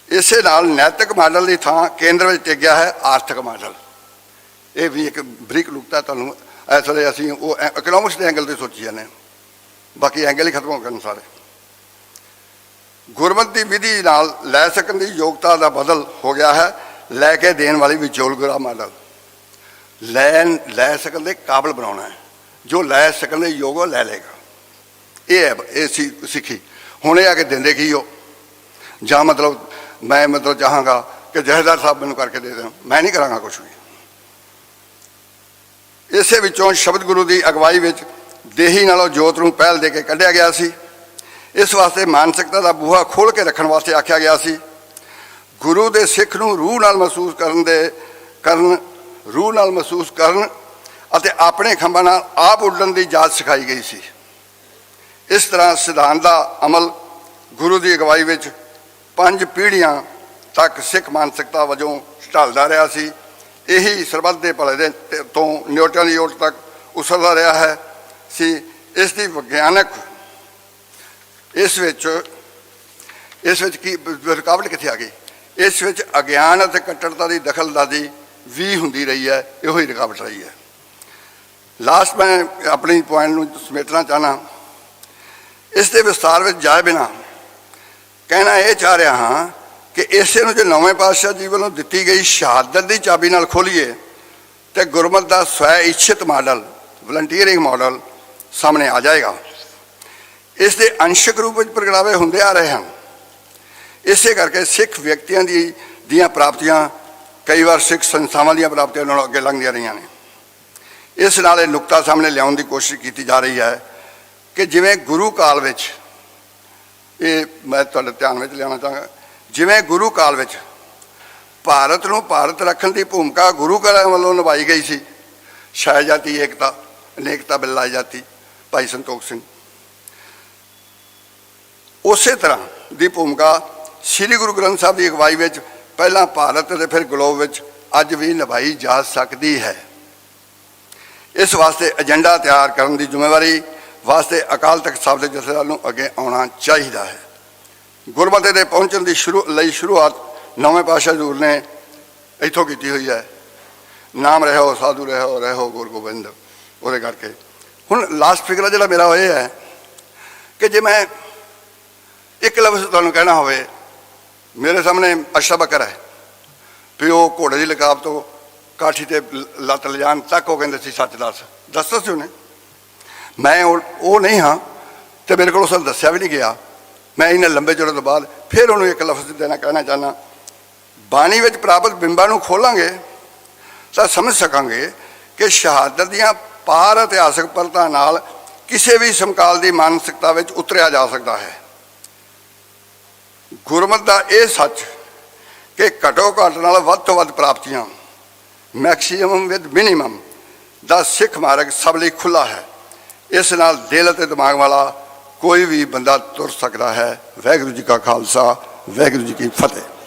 [SPEAKER 1] ਇਸੇ ਨਾਲ ਨੈਤਿਕ ਮਾਡਲ ਦੀ ਥਾਂ ਕੇਂਦਰ ਵਿੱਚ ਟਿਕ ਗਿਆ ਹੈ ਆਰਥਿਕ ਮਾਡਲ। ਇਹ ਵੀ ਇੱਕ ਬਰੀਕ ਨੁਕਤਾ ਤੁਹਾਨੂੰ ਇਸ ਵੇਲੇ ਅਸੀਂ ਉਹ ਇਕਨੋਮਿਕਸ ਦੇ ਐਂਗਲ 'ਤੇ ਸੋਚੀ ਜਾਂਦੇ ਹਾਂ, ਬਾਕੀ ਐਂਗਲ ਹੀ ਖਤਮ ਹੋ ਗਏ ਸਾਰੇ। ਗੁਰਮਤਿ ਦੀ ਵਿਧੀ ਨਾਲ ਲੈ ਸਕਣ ਦੀ ਯੋਗਤਾ ਦਾ ਬਦਲ ਹੋ ਗਿਆ ਹੈ ਲੈ ਕੇ ਦੇਣ ਵਾਲੀ ਵਿਚੋਲਗਰਾ ਮਾਡਲ। ਲੈ ਸਕਣ ਦੇ ਕਾਬਲ ਬਣਾਉਣਾ ਹੈ, ਜੋ ਲੈ ਸਕਣ ਦੇ ਯੋਗ ਉਹ ਲੈ ਲੇਗਾ। ਇਹ ਹੈ ਇਹ ਸਿੱਖੀ। ਹੁਣ ਇਹ ਆ ਕੇ ਦਿੰਦੇ ਕੀ ਹੋ, ਜਾਂ ਮੈਂ ਚਾਹਾਂਗਾ ਕਿ ਜਥੇਦਾਰ ਸਾਹਿਬ ਮੈਨੂੰ ਕਰਕੇ ਦੇ ਦੇਣ, ਮੈਂ ਨਹੀਂ ਕਰਾਂਗਾ ਕੁਛ ਵੀ। ਇਸੇ ਵਿੱਚੋਂ ਸ਼ਬਦ ਗੁਰੂ ਦੀ ਅਗਵਾਈ ਵਿੱਚ ਦੇਹੀ ਨਾਲੋਂ ਜੋਤ ਨੂੰ ਪਹਿਲ ਦੇ ਕੇ ਕੱਢਿਆ ਗਿਆ ਸੀ। ਇਸ ਵਾਸਤੇ ਮਾਨਸਿਕਤਾ ਦਾ ਬੂਹਾ ਖੋਲ੍ਹ ਕੇ ਰੱਖਣ ਵਾਸਤੇ ਆਖਿਆ ਗਿਆ ਸੀ। ਗੁਰੂ ਦੇ ਸਿੱਖ ਨੂੰ ਰੂਹ ਨਾਲ ਮਹਿਸੂਸ ਕਰਨ ਅਤੇ ਆਪਣੇ ਖੰਭਾਂ ਨਾਲ ਆਪ ਉੱਡਣ ਦੀ ਜਾਚ ਸਿਖਾਈ ਗਈ ਸੀ। ਇਸ ਤਰ੍ਹਾਂ ਸਿਧਾਂਤ ਦਾ ਅਮਲ ਗੁਰੂ ਦੀ ਅਗਵਾਈ ਵਿੱਚ 5 ਪੀੜ੍ਹੀਆਂ ਤੱਕ ਸਿੱਖ ਮਾਨਸਿਕਤਾ ਵਜੋਂ ਢਲਦਾ ਰਿਹਾ ਸੀ। ਇਹੀ ਸਰਬੱਤ ਦੇ ਭਲੇ ਦੇ ਤੋਂ ਨਿਓਟਾਂ ਦੀ ਓਟ ਤੱਕ ਉਸਰਦਾ ਰਿਹਾ ਹੈ ਸੀ। ਇਸ ਦੀ ਵਿਗਿਆਨਕ ਇਸ ਵਿੱਚ ਕੀ ਰੁਕਾਵਟ ਕਿੱਥੇ ਆ ਗਈ? ਇਸ ਵਿੱਚ ਅਗਿਆਨ ਅਤੇ ਕੱਟੜਤਾ ਦੀ ਦਖਲਅੰਦਾਜ਼ੀ ਵੀ ਹੁੰਦੀ ਰਹੀ ਹੈ। ਇਹੋ ਹੀ ਰੁਕਾਵਟ ਰਹੀ ਹੈ। ਲਾਸਟ ਮੈਂ ਆਪਣੀ ਪੁਆਇੰਟ ਨੂੰ ਸਮੇਟਣਾ ਚਾਹੁੰਦਾ। ਇਸ ਦੇ ਵਿਸਤਾਰ ਵਿੱਚ ਜਾਏ ਬਿਨਾਂ ਕਹਿਣਾ ਇਹ ਚਾਹ ਰਿਹਾ ਹਾਂ ਕਿ ਇਸੇ ਨੂੰ ਜੇ ਨੌਵੇਂ ਪਾਤਸ਼ਾਹ ਜੀ ਵੱਲੋਂ ਦਿੱਤੀ ਗਈ ਸ਼ਹਾਦਤ ਦੀ ਚਾਬੀ ਨਾਲ ਖੋਲ੍ਹੀਏ ਤੇ ਗੁਰਮਤਿ ਦਾ ਸਵੈ ਇੱਛਤ ਮਾਡਲ, ਵਲੰਟੀਅਰਿੰਗ ਮਾਡਲ ਸਾਹਮਣੇ ਆ ਜਾਏਗਾ। ਇਸ ਦੇ ਅੰਸ਼ਕ ਰੂਪ ਵਿੱਚ ਪ੍ਰਗਟਾਵੇ ਹੁੰਦੇ ਆ ਰਹੇ ਹਨ। ਇਸੇ ਕਰਕੇ ਸਿੱਖ ਵਿਅਕਤੀਆਂ ਦੀਆਂ ਪ੍ਰਾਪਤੀਆਂ ਕਈ ਵਾਰ ਸਿੱਖ ਸੰਸਥਾਵਾਂ ਦੀਆਂ ਪ੍ਰਾਪਤੀਆਂ ਨਾਲੋਂ ਅੱਗੇ ਲੰਘਦੀਆਂ ਰਹੀਆਂ ਨੇ। ਇਸ ਨਾਲ ਇਹ ਨੁਕਤਾ ਸਾਹਮਣੇ ਲਿਆਉਣ ਦੀ ਕੋਸ਼ਿਸ਼ ਕੀਤੀ ਜਾ ਰਹੀ ਹੈ ਕਿ ਜਿਵੇਂ ਗੁਰੂ ਕਾਲ ਵਿੱਚ, ਇਹ ਮੈਂ ਤੁਹਾਡੇ ਧਿਆਨ ਵਿੱਚ ਲਿਆਉਣਾ ਚਾਹਾਂਗਾ, ਜਿਵੇਂ ਗੁਰੂ ਕਾਲ ਵਿੱਚ ਭਾਰਤ ਨੂੰ ਭਾਰਤ ਰੱਖਣ ਦੀ ਭੂਮਿਕਾ ਗੁਰੂ ਘਰਾਂ ਵੱਲੋਂ ਨਿਭਾਈ ਗਈ ਸੀ। ਛਾਇਆ ਜਾਤੀ ਏਕਤਾ ਅਨੇਕਤਾ ਬਿਲਾਈ ਜਾਤੀ, ਭਾਈ ਸੰਤੋਖ ਸਿੰਘ। ਉਸੇ ਤਰ੍ਹਾਂ ਦੀ ਭੂਮਿਕਾ ਸ੍ਰੀ ਗੁਰੂ ਗ੍ਰੰਥ ਸਾਹਿਬ ਦੀ ਅਗਵਾਈ ਵਿੱਚ ਪਹਿਲਾਂ ਭਾਰਤ ਅਤੇ ਫਿਰ ਗਲੋਬ ਵਿੱਚ ਅੱਜ ਵੀ ਨਿਭਾਈ ਜਾ ਸਕਦੀ ਹੈ। ਇਸ ਵਾਸਤੇ ਏਜੰਡਾ ਤਿਆਰ ਕਰਨ ਦੀ ਜ਼ਿੰਮੇਵਾਰੀ ਵਾਸਤੇ ਅਕਾਲ ਤਖਤ ਸਾਹਿਬ ਦੇ ਜਥੇਦਾਰ ਨੂੰ ਅੱਗੇ ਆਉਣਾ ਚਾਹੀਦਾ ਹੈ। ਗੁਰਮਤਿ ਦੇ ਪਹੁੰਚਣ ਦੀ ਸ਼ੁਰੂਆਤ ਨੌਵੇਂ ਪਾਤਸ਼ਾਹ ਹਜ਼ੂਰ ਨੇ ਇੱਥੋਂ ਕੀਤੀ ਹੋਈ ਹੈ। ਨਾਮ ਰਹਿਓ ਸਾਧੂ ਰਹਿਓ ਗੁਰ ਗੋਬਿੰਦ। ਉਹਦੇ ਕਰਕੇ ਹੁਣ ਲਾਸਟ ਫਿਗਰ ਜਿਹੜਾ ਮੇਰਾ ਇਹ ਹੈ ਕਿ ਜੇ ਮੈਂ ਇੱਕ ਲਫ਼ਜ਼ ਤੁਹਾਨੂੰ ਕਹਿਣਾ ਹੋਵੇ, ਮੇਰੇ ਸਾਹਮਣੇ ਅਸ਼ਰਾ ਬਕਰ ਹੈ ਵੀ ਉਹ ਘੋੜੇ ਦੀ ਲਗਾਮ ਤੋਂ ਕਾਠੀ ਤੇ ਲੱਤ ਲਿਜਾਣ ਤੱਕ ਉਹ ਕਹਿੰਦੇ ਸੀ ਸੱਚ ਦੱਸਦਾ ਸੀ ਉਹਨੇ। ਮੈਂ ਉਹ ਨਹੀਂ ਹਾਂ ਤੇ ਮੇਰੇ ਕੋਲ ਉਸ ਨੂੰ ਦੱਸਿਆ ਵੀ ਨਹੀਂ ਗਿਆ। ਮੈਂ ਇਹਨਾਂ ਲੰਬੇ ਚੌੜੇ ਤੋਂ ਬਾਅਦ ਫਿਰ ਉਹਨੂੰ ਇੱਕ ਲਫ਼ਜ਼ ਕਹਿਣਾ ਚਾਹੁੰਦਾ, ਬਾਣੀ ਵਿੱਚ ਪ੍ਰਾਪਤ ਬਿੰਬਾਂ ਨੂੰ ਖੋਲਾਂਗੇ ਤਾਂ ਸਮਝ ਸਕਾਂਗੇ ਕਿ ਸ਼ਹਾਦਤ ਦੀਆਂ ਪਾਰ ਇਤਿਹਾਸਕ ਪਰਤਾਂ ਨਾਲ ਕਿਸੇ ਵੀ ਸਮਕਾਲ ਦੀ ਮਾਨਸਿਕਤਾ ਵਿੱਚ ਉਤਰਿਆ ਜਾ ਸਕਦਾ ਹੈ। ਗੁਰਮਤਿ ਦਾ ਇਹ ਸੱਚ ਕਿ ਘੱਟੋ ਘੱਟ ਨਾਲ ਵੱਧ ਤੋਂ ਵੱਧ ਪ੍ਰਾਪਤੀਆਂ, ਮੈਕਸੀਮਮ ਵਿਦ ਮਿਨੀਮਮ ਦਾ ਸਿੱਖ ਮਾਰਗ ਸਭ ਲਈ ਖੁੱਲ੍ਹਾ ਹੈ। ਇਸ ਨਾਲ ਦਿਲ ਅਤੇ ਦਿਮਾਗ ਵਾਲਾ ਕੋਈ ਵੀ ਬੰਦਾ ਤੁਰ ਸਕਦਾ ਹੈ। ਵਾਹਿਗੁਰੂ ਜੀ ਕਾ ਖਾਲਸਾ, ਵਾਹਿਗੁਰੂ ਜੀ ਕੀ ਫਤਿਹ।